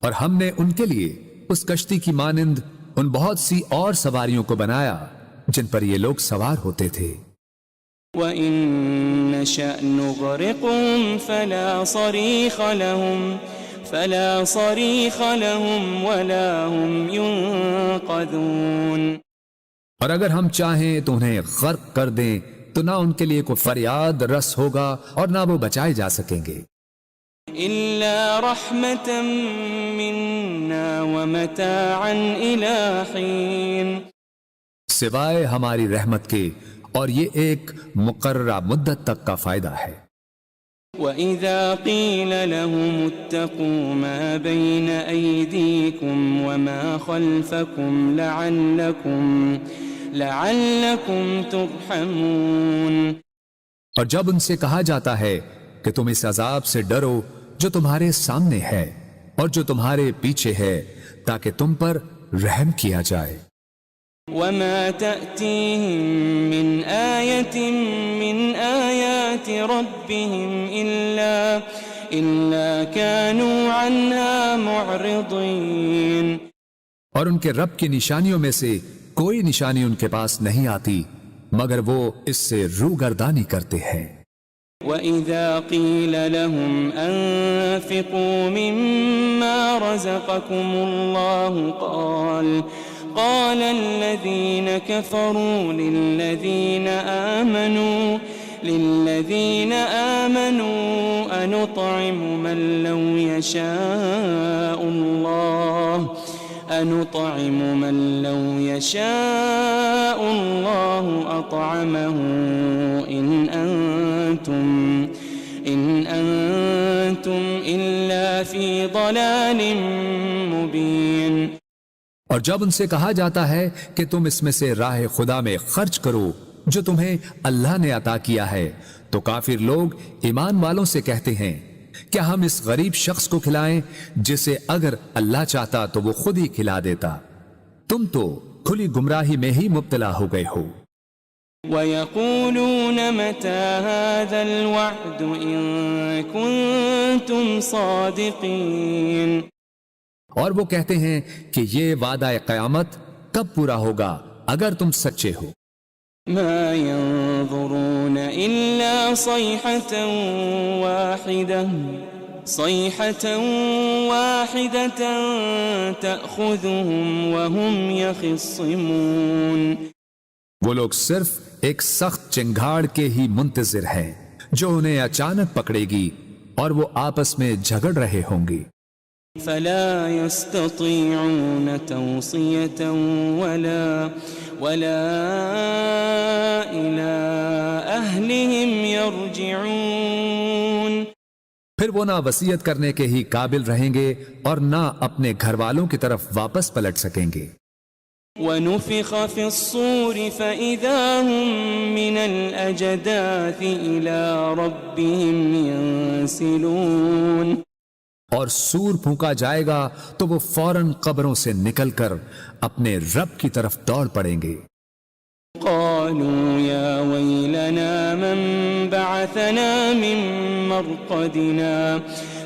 اور ہم نے ان کے لیے اس کشتی کی مانند ان بہت سی اور سواریوں کو بنایا جن پر یہ لوگ سوار ہوتے تھے۔ وَإِن نَّشَأْ نُغْرِقْهُمْ فَلَا صَرِيخَ لَهُمْ وَلَا هُمْ يُنقَذُونَ اور اگر ہم چاہیں تو انہیں غرق کر دیں تو نہ ان کے لیے کوئی فریاد رس ہوگا اور نہ وہ بچائے جا سکیں گے۔ إِلَّا رَحْمَةً مِّنَّا وَمَتَاعًا إِلَىٰ حِينٍ سوائے ہماری رحمت کے، اور یہ ایک مقررہ مدت تک کا فائدہ ہے۔ وَإِذَا قِيلَ لَهُمُ اتَّقُوا مَا بَيْنَ أَيْدِيكُمْ وَمَا خَلْفَكُمْ لَعَلَّكُمْ تُرْحَمُونَ اور جب ان سے کہا جاتا ہے کہ تم اس عذاب سے ڈرو جو تمہارے سامنے ہے اور جو تمہارے پیچھے ہے تاکہ تم پر رحم کیا جائے. وما تأتيهم من آية من آيات ربهم إلا كانوا عنها معرضين. اور ان کے رب کی نشانیوں میں سے کوئی نشانی ان کے پاس نہیں آتی مگر وہ اس سے روگردانی کرتے ہیں. وَإِذَا قِيلَ لَهُمْ أَنفِقُوا مِمَّا رَزَقَكُمُ اللَّهُ قال الذين كفروا للذين آمنوا أنطعم من لو يشاء الله أطعمه إن أنتم إلا في ضلال مبين. اور جب ان سے کہا جاتا ہے کہ تم اس میں سے راہ خدا میں خرچ کرو جو تمہیں اللہ نے عطا کیا ہے تو کافر لوگ ایمان والوں سے کہتے ہیں کیا ہم اس غریب شخص کو کھلائیں جسے اگر اللہ چاہتا تو وہ خود ہی کھلا دیتا. تم تو کھلی گمراہی میں ہی مبتلا ہو گئے ہو. وَيَقُولُونَ مَتَى هَذَا الْوَعْدُ إِن كُنتُمْ صَادِقِينَ. اور وہ کہتے ہیں کہ یہ وعدہ قیامت کب پورا ہوگا اگر تم سچے ہو. ما ينظرون إلا صيحة واحدة تأخذهم وهم يخصمون. وہ لوگ صرف ایک سخت چنگھاڑ کے ہی منتظر ہیں جو انہیں اچانک پکڑے گی اور وہ آپس میں جھگڑ رہے ہوں گے. فلا يستطيعون توصية ولا إلى أهلهم يرجعون. پھر وہ نہ وصیت کرنے کے ہی قابل رہیں گے اور نہ اپنے گھر والوں کی طرف واپس پلٹ سکیں گے. ونفخ في الصور فإذا هم من الأجداث إلى ربهم ينسلون. اور سور پھونکا جائے گا تو وہ فوراً قبروں سے نکل کر اپنے رب کی طرف دوڑ پڑیں گے. قالوا يا ويلنا من بعثنا من مرقدنا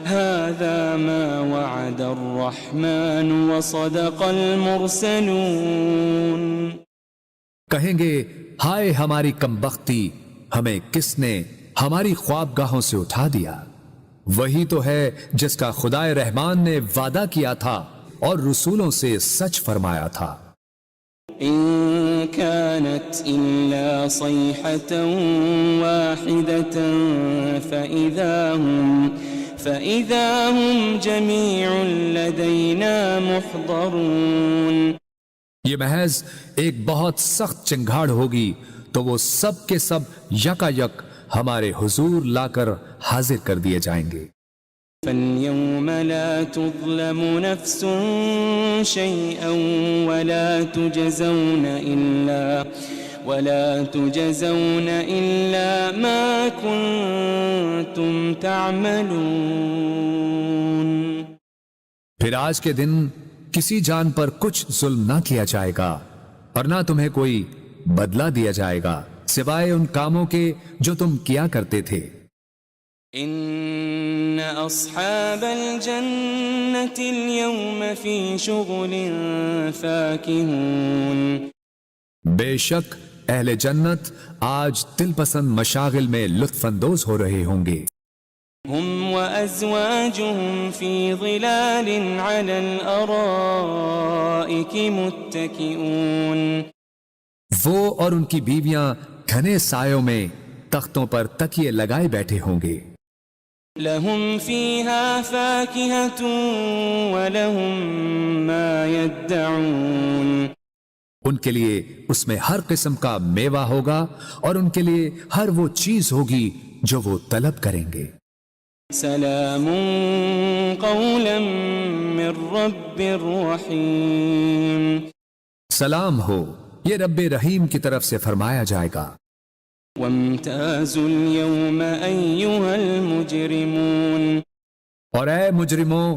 هذا ما وعد الرحمن وصدق المرسلون. کہیں گے ہائے ہماری کمبختی، ہمیں کس نے ہماری خوابگاہوں سے اٹھا دیا. وہی تو ہے جس کا خدائے رحمان نے وعدہ کیا تھا اور رسولوں سے سچ فرمایا تھا. إن كانت إلا صيحة واحدة فإذا هم جميع لدينا محضرون. یہ محض ایک بہت سخت چنگھاڑ ہوگی تو وہ سب کے سب یکا یک ہمارے حضور لا کر حاضر کر دیے جائیں گے. فاليوم لا تظلم نفس شيئا ولا تجزون إلا ما كنتم تعملون. پھر آج کے دن کسی جان پر کچھ ظلم نہ کیا جائے گا اور نہ تمہیں کوئی بدلہ دیا جائے گا سوائے ان کاموں کے جو تم کیا کرتے تھے. ان اصحاب الجنة اليوم في شغل فاكهون. بے شک اہل جنت آج دل پسند مشاغل میں لطف اندوز ہو رہے ہوں گے. هم وازواجهم في ظلال على الارائك متكئون. وہ اور ان کی بیویاں گھنے سایوں میں تختوں پر تکیے لگائے بیٹھے ہوں گے. لهم فيها فاكهة ولهم ما يدعون. ان کے لیے اس میں ہر قسم کا میوہ ہوگا اور ان کے لیے ہر وہ چیز ہوگی جو وہ طلب کریں گے. سلام قولا من رب رحیم. سلام ہو، یہ رب رحیم کی طرف سے فرمایا جائے گا. وامتازوا اليوم أيها المجرمون. اور اے مجرموں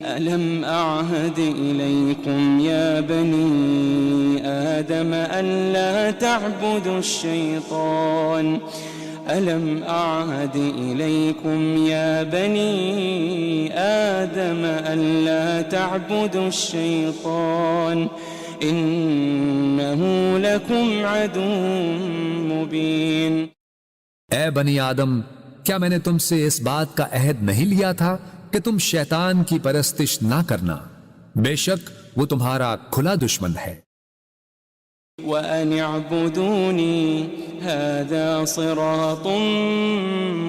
ألم أعهد إليكم يا بني آدم ألا تعبدوا الشيطان ألم أعهد إليكم يا بني آدم ألا تعبدوا الشيطان إنه لكم عدو مبين۔ اے بنی آدم، کیا میں نے تم سے اس بات کا عہد نہیں لیا تھا کہ تم شیطان کی پرستش نہ کرنا؟ بے شک وہ تمہارا کھلا دشمن ہے۔ وَأَنِ اعْبُدُونِي هَذَا صِرَاطٌ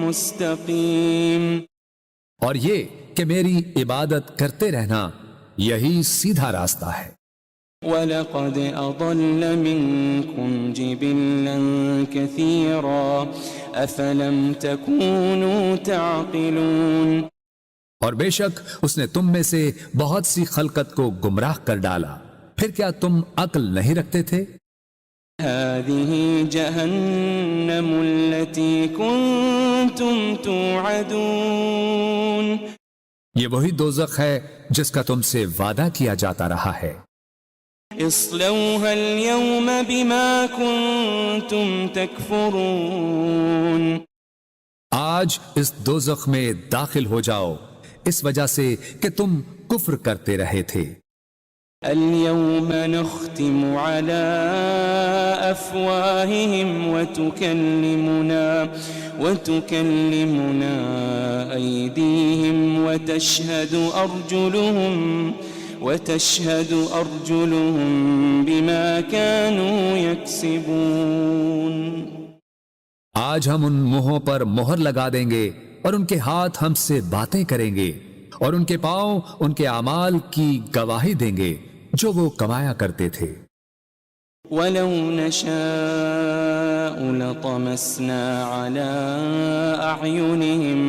مُسْتَقِيمٌ، اور یہ کہ میری عبادت کرتے رہنا یہی سیدھا راستہ ہے۔ وَلَقَدْ أَضَلَّ مِنْكُمْ جِبِلًّا كَثِيرًا أَفَلَمْ تَكُونُوا تَعْقِلُونَ، اور بے شک اس نے تم میں سے بہت سی خلقت کو گمراہ کر ڈالا، پھر کیا تم عقل نہیں رکھتے تھے؟ هذه جهنم التي كنتم توعدون، یہ وہی دوزخ ہے جس کا تم سے وعدہ کیا جاتا رہا ہے۔ اصلوها اليوم بما كنتم تكفرون، آج اس دوزخ میں داخل ہو جاؤ اس وجہ سے کہ تم کفر کرتے رہے تھے۔ اليوم نختم على أفواههم وتكلمنا أيديهم وتشهد أرجلهم بما كانوا يكسبون۔ آج ہم ان منہوں پر مہر لگا دیں گے اور ان کے ہاتھ ہم سے باتیں کریں گے اور ان کے پاؤں ان کے اعمال کی گواہی دیں گے جو وہ کمایا کرتے تھے۔ وَلَوْ نَشَاءُ لَطَمَسْنَا عَلَىٰ أَعْيُنِهِمْ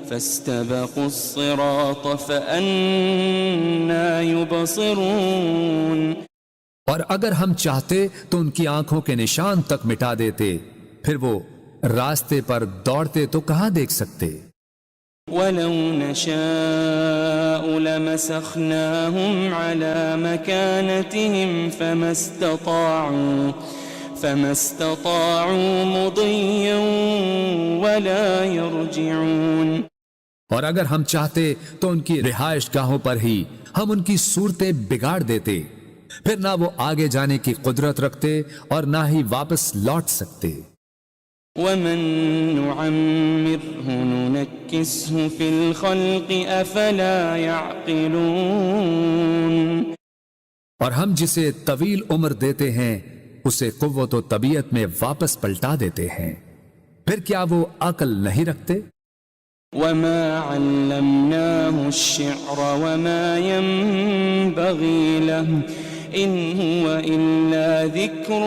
فَاسْتَبَقُوا الصِّرَاطَ فَأَنَّىٰ يُبْصِرُونَ، اور اگر ہم چاہتے تو ان کی آنکھوں کے نشان تک مٹا دیتے، پھر وہ راستے پر دوڑتے تو کہاں دیکھ سکتے۔ وَلَوْ نَشَاءُ لَمَسَخْنَاهُمْ عَلَىٰ مَكَانَتِهِمْ فَمَا اسْتَطَاعُوا مُضِيًّا وَلَا يَرْجِعُونَ، اور اگر ہم چاہتے تو ان کی رہائش گاہوں پر ہی ہم ان کی صورتیں بگاڑ دیتے، پھر نہ وہ آگے جانے کی قدرت رکھتے اور نہ ہی واپس لوٹ سکتے۔ وَمَن نُعَمِّرْهُ نُنَكِّسْهُ فِي الْخَلْقِ أَفَلَا يَعْقِلُونَ، اور ہم جسے طویل عمر دیتے ہیں اسے قوت و طبیعت میں واپس پلٹا دیتے ہیں، پھر کیا وہ عقل نہیں رکھتے؟ وَمَا عَلَّمْنَاهُ الشِّعْرَ وَمَا يَنبَغِي لَهُ إِنْ هُوَ إِلَّا ذِكْرٌ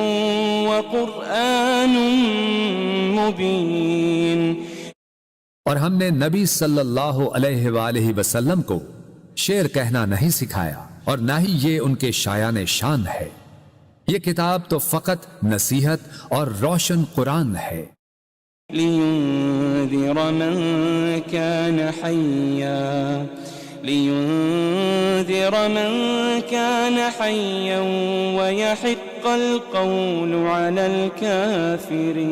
وَقُرْآنٌ مُبِينٌ، اور ہم نے نبی صلی اللہ علیہ وآلہ وسلم کو شعر کہنا نہیں سکھایا اور نہ ہی یہ ان کے شایان شان ہے، یہ کتاب تو فقط نصیحت اور روشن قرآن ہے۔ لِيُنذِرَ مَن كَانَ حَيًّا وَيَحِقَّ الْقَوْلُ عَلَى الْكَافِرِينَ،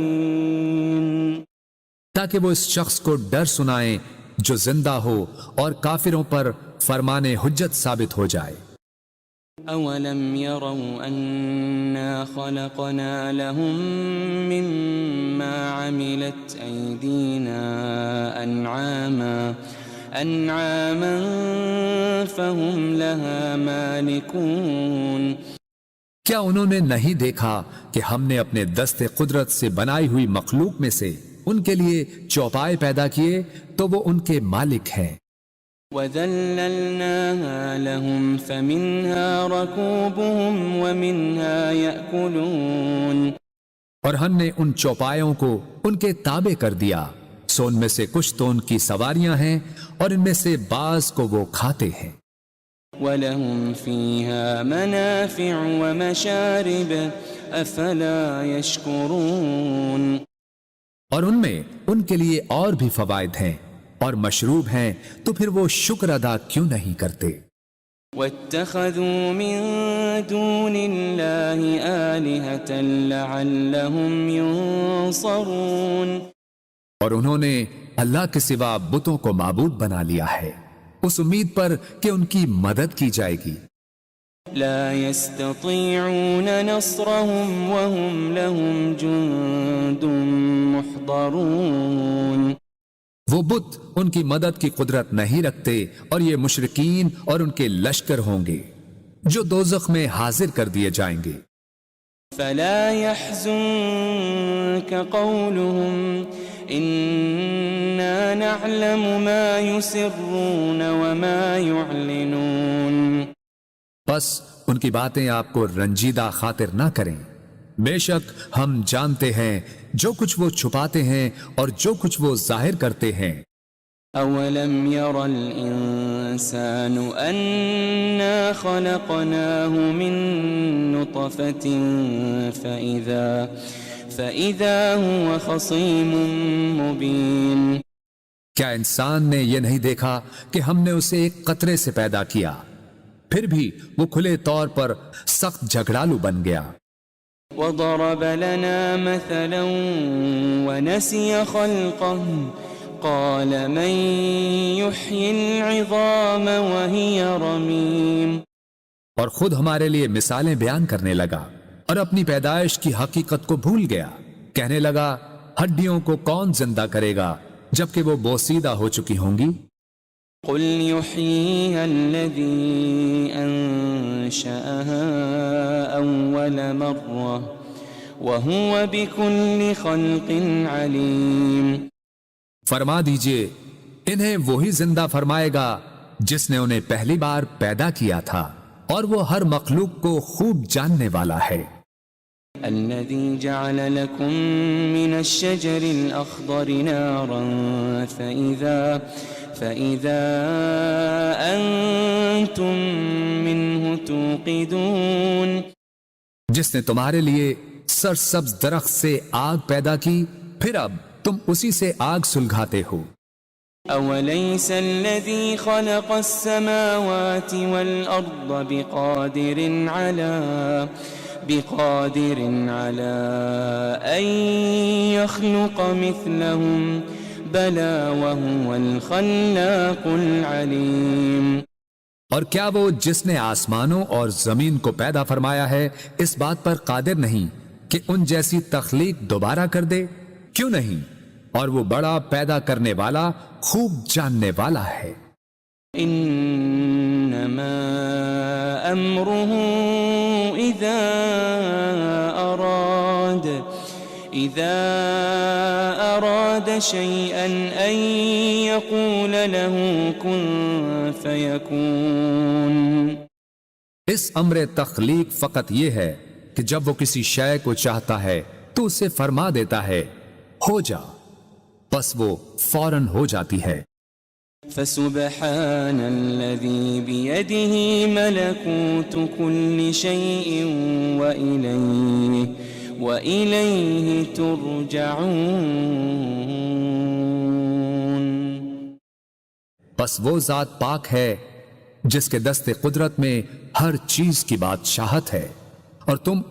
تاکہ وہ اس شخص کو ڈر سنائیں جو زندہ ہو اور کافروں پر فرمان حجت ثابت ہو جائے۔ أَوَلَمْ يَرَوْا أَنَّا خَلَقْنَا لَهُم مِّمَّا عَمِلَتْ أَيْدِينَا أَنْعَامًا فَهُمْ لَهَا مَالِكُونَ، کیا انہوں نے نہیں دیکھا کہ ہم نے اپنے دست قدرت سے بنائی ہوئی مخلوق میں سے ان کے لیے چوپائے پیدا کیے تو وہ ان کے مالک ہیں۔ وَذَلَّلْنَاهَا لَهُمْ فَمِنْهَا رَكُوبُهُمْ وَمِنْهَا يَأْكُلُونَ، اور ہم نے ان چوپایوں کو ان کے تابع کر دیا، سو ان میں سے کچھ تو ان کی سواریاں ہیں اور ان میں سے بعض کو وہ کھاتے ہیں۔ وَلَهُمْ فِيهَا مَنَافِعُ وَمَشَارِبُ أَفَلَا يَشْكُرُونَ، اور ان میں ان کے لیے اور بھی فوائد ہیں اور مشروب ہیں، تو پھر وہ شکر ادا کیوں نہیں کرتے؟ واتخذوا من دون الله آلهة لعلهم ينصرون، اور انہوں نے اللہ کے سوا بتوں کو معبود بنا لیا ہے اس امید پر کہ ان کی مدد کی جائے گی۔ لا يستطيعون نصرهم وهم لهم جند محضرون، وہ بت ان کی مدد کی قدرت نہیں رکھتے اور یہ مشرکین اور ان کے لشکر ہوں گے جو دوزخ میں حاضر کر دیے جائیں گے۔ فلا يحزنك قولهم إنا نعلم ما يسرون وما يعلنون، بس ان کی باتیں آپ کو رنجیدہ خاطر نہ کریں، بے شک ہم جانتے ہیں جو کچھ وہ چھپاتے ہیں اور جو کچھ وہ ظاہر کرتے ہیں۔ أولم ير الإنسان أنا خلقناه من نطفة فإذا هو خصيم مبين، کیا انسان نے یہ نہیں دیکھا کہ ہم نے اسے ایک قطرے سے پیدا کیا، پھر بھی وہ کھلے طور پر سخت جھگڑالو بن گیا۔ وضرب لنا مثلا ونسي خلقه قال من يحيي العظام وهي رميم، اور خود ہمارے لیے مثالیں بیان کرنے لگا اور اپنی پیدائش کی حقیقت کو بھول گیا، کہنے لگا ہڈیوں کو کون زندہ کرے گا جبکہ وہ بوسیدہ ہو چکی ہوں گی۔ قل يحييها الذي أنشأها أول مرة وهو بكل خلق عليم، فرما دیجئے انہیں وہی زندہ فرمائے گا جس نے انہیں پہلی بار پیدا کیا تھا، اور وہ ہر مخلوق کو خوب جاننے والا ہے۔ الذي جعل لكم من الشجر الأخضر نارا فإذا أنتم منه توقدون، جس نے تمہارے لیے سرسبز درخت سے آگ پیدا کی، پھر اب تم اسی سے آگ سلگھاتے ہو۔ أوليس الذي خلق السماوات والأرض بقادر على أن يخلق مثلهم بلى وهو الخلاق العليم، اور کیا وہ جس نے آسمانوں اور زمین کو پیدا فرمایا ہے اس بات پر قادر نہیں کہ ان جیسی تخلیق دوبارہ کر دے؟ کیوں نہیں، اور وہ بڑا پیدا کرنے والا خوب جاننے والا ہے۔ انما امره اذا اراد شيئا ان يقول له كن فيكون، اس امر تخلیق فقط یہ ہے کہ جب وہ کسی شے کو چاہتا ہے تو اسے فرما دیتا ہے ہو جا، بس وہ فوراً ہو جاتی ہے۔ فسبحان الذي بيده ملكوت كل شيء وإليه ترجعون، بس وہ ذات پاک ہے جس کے دست قدرت میں ہر چیز کی بادشاہت ہے، اور تم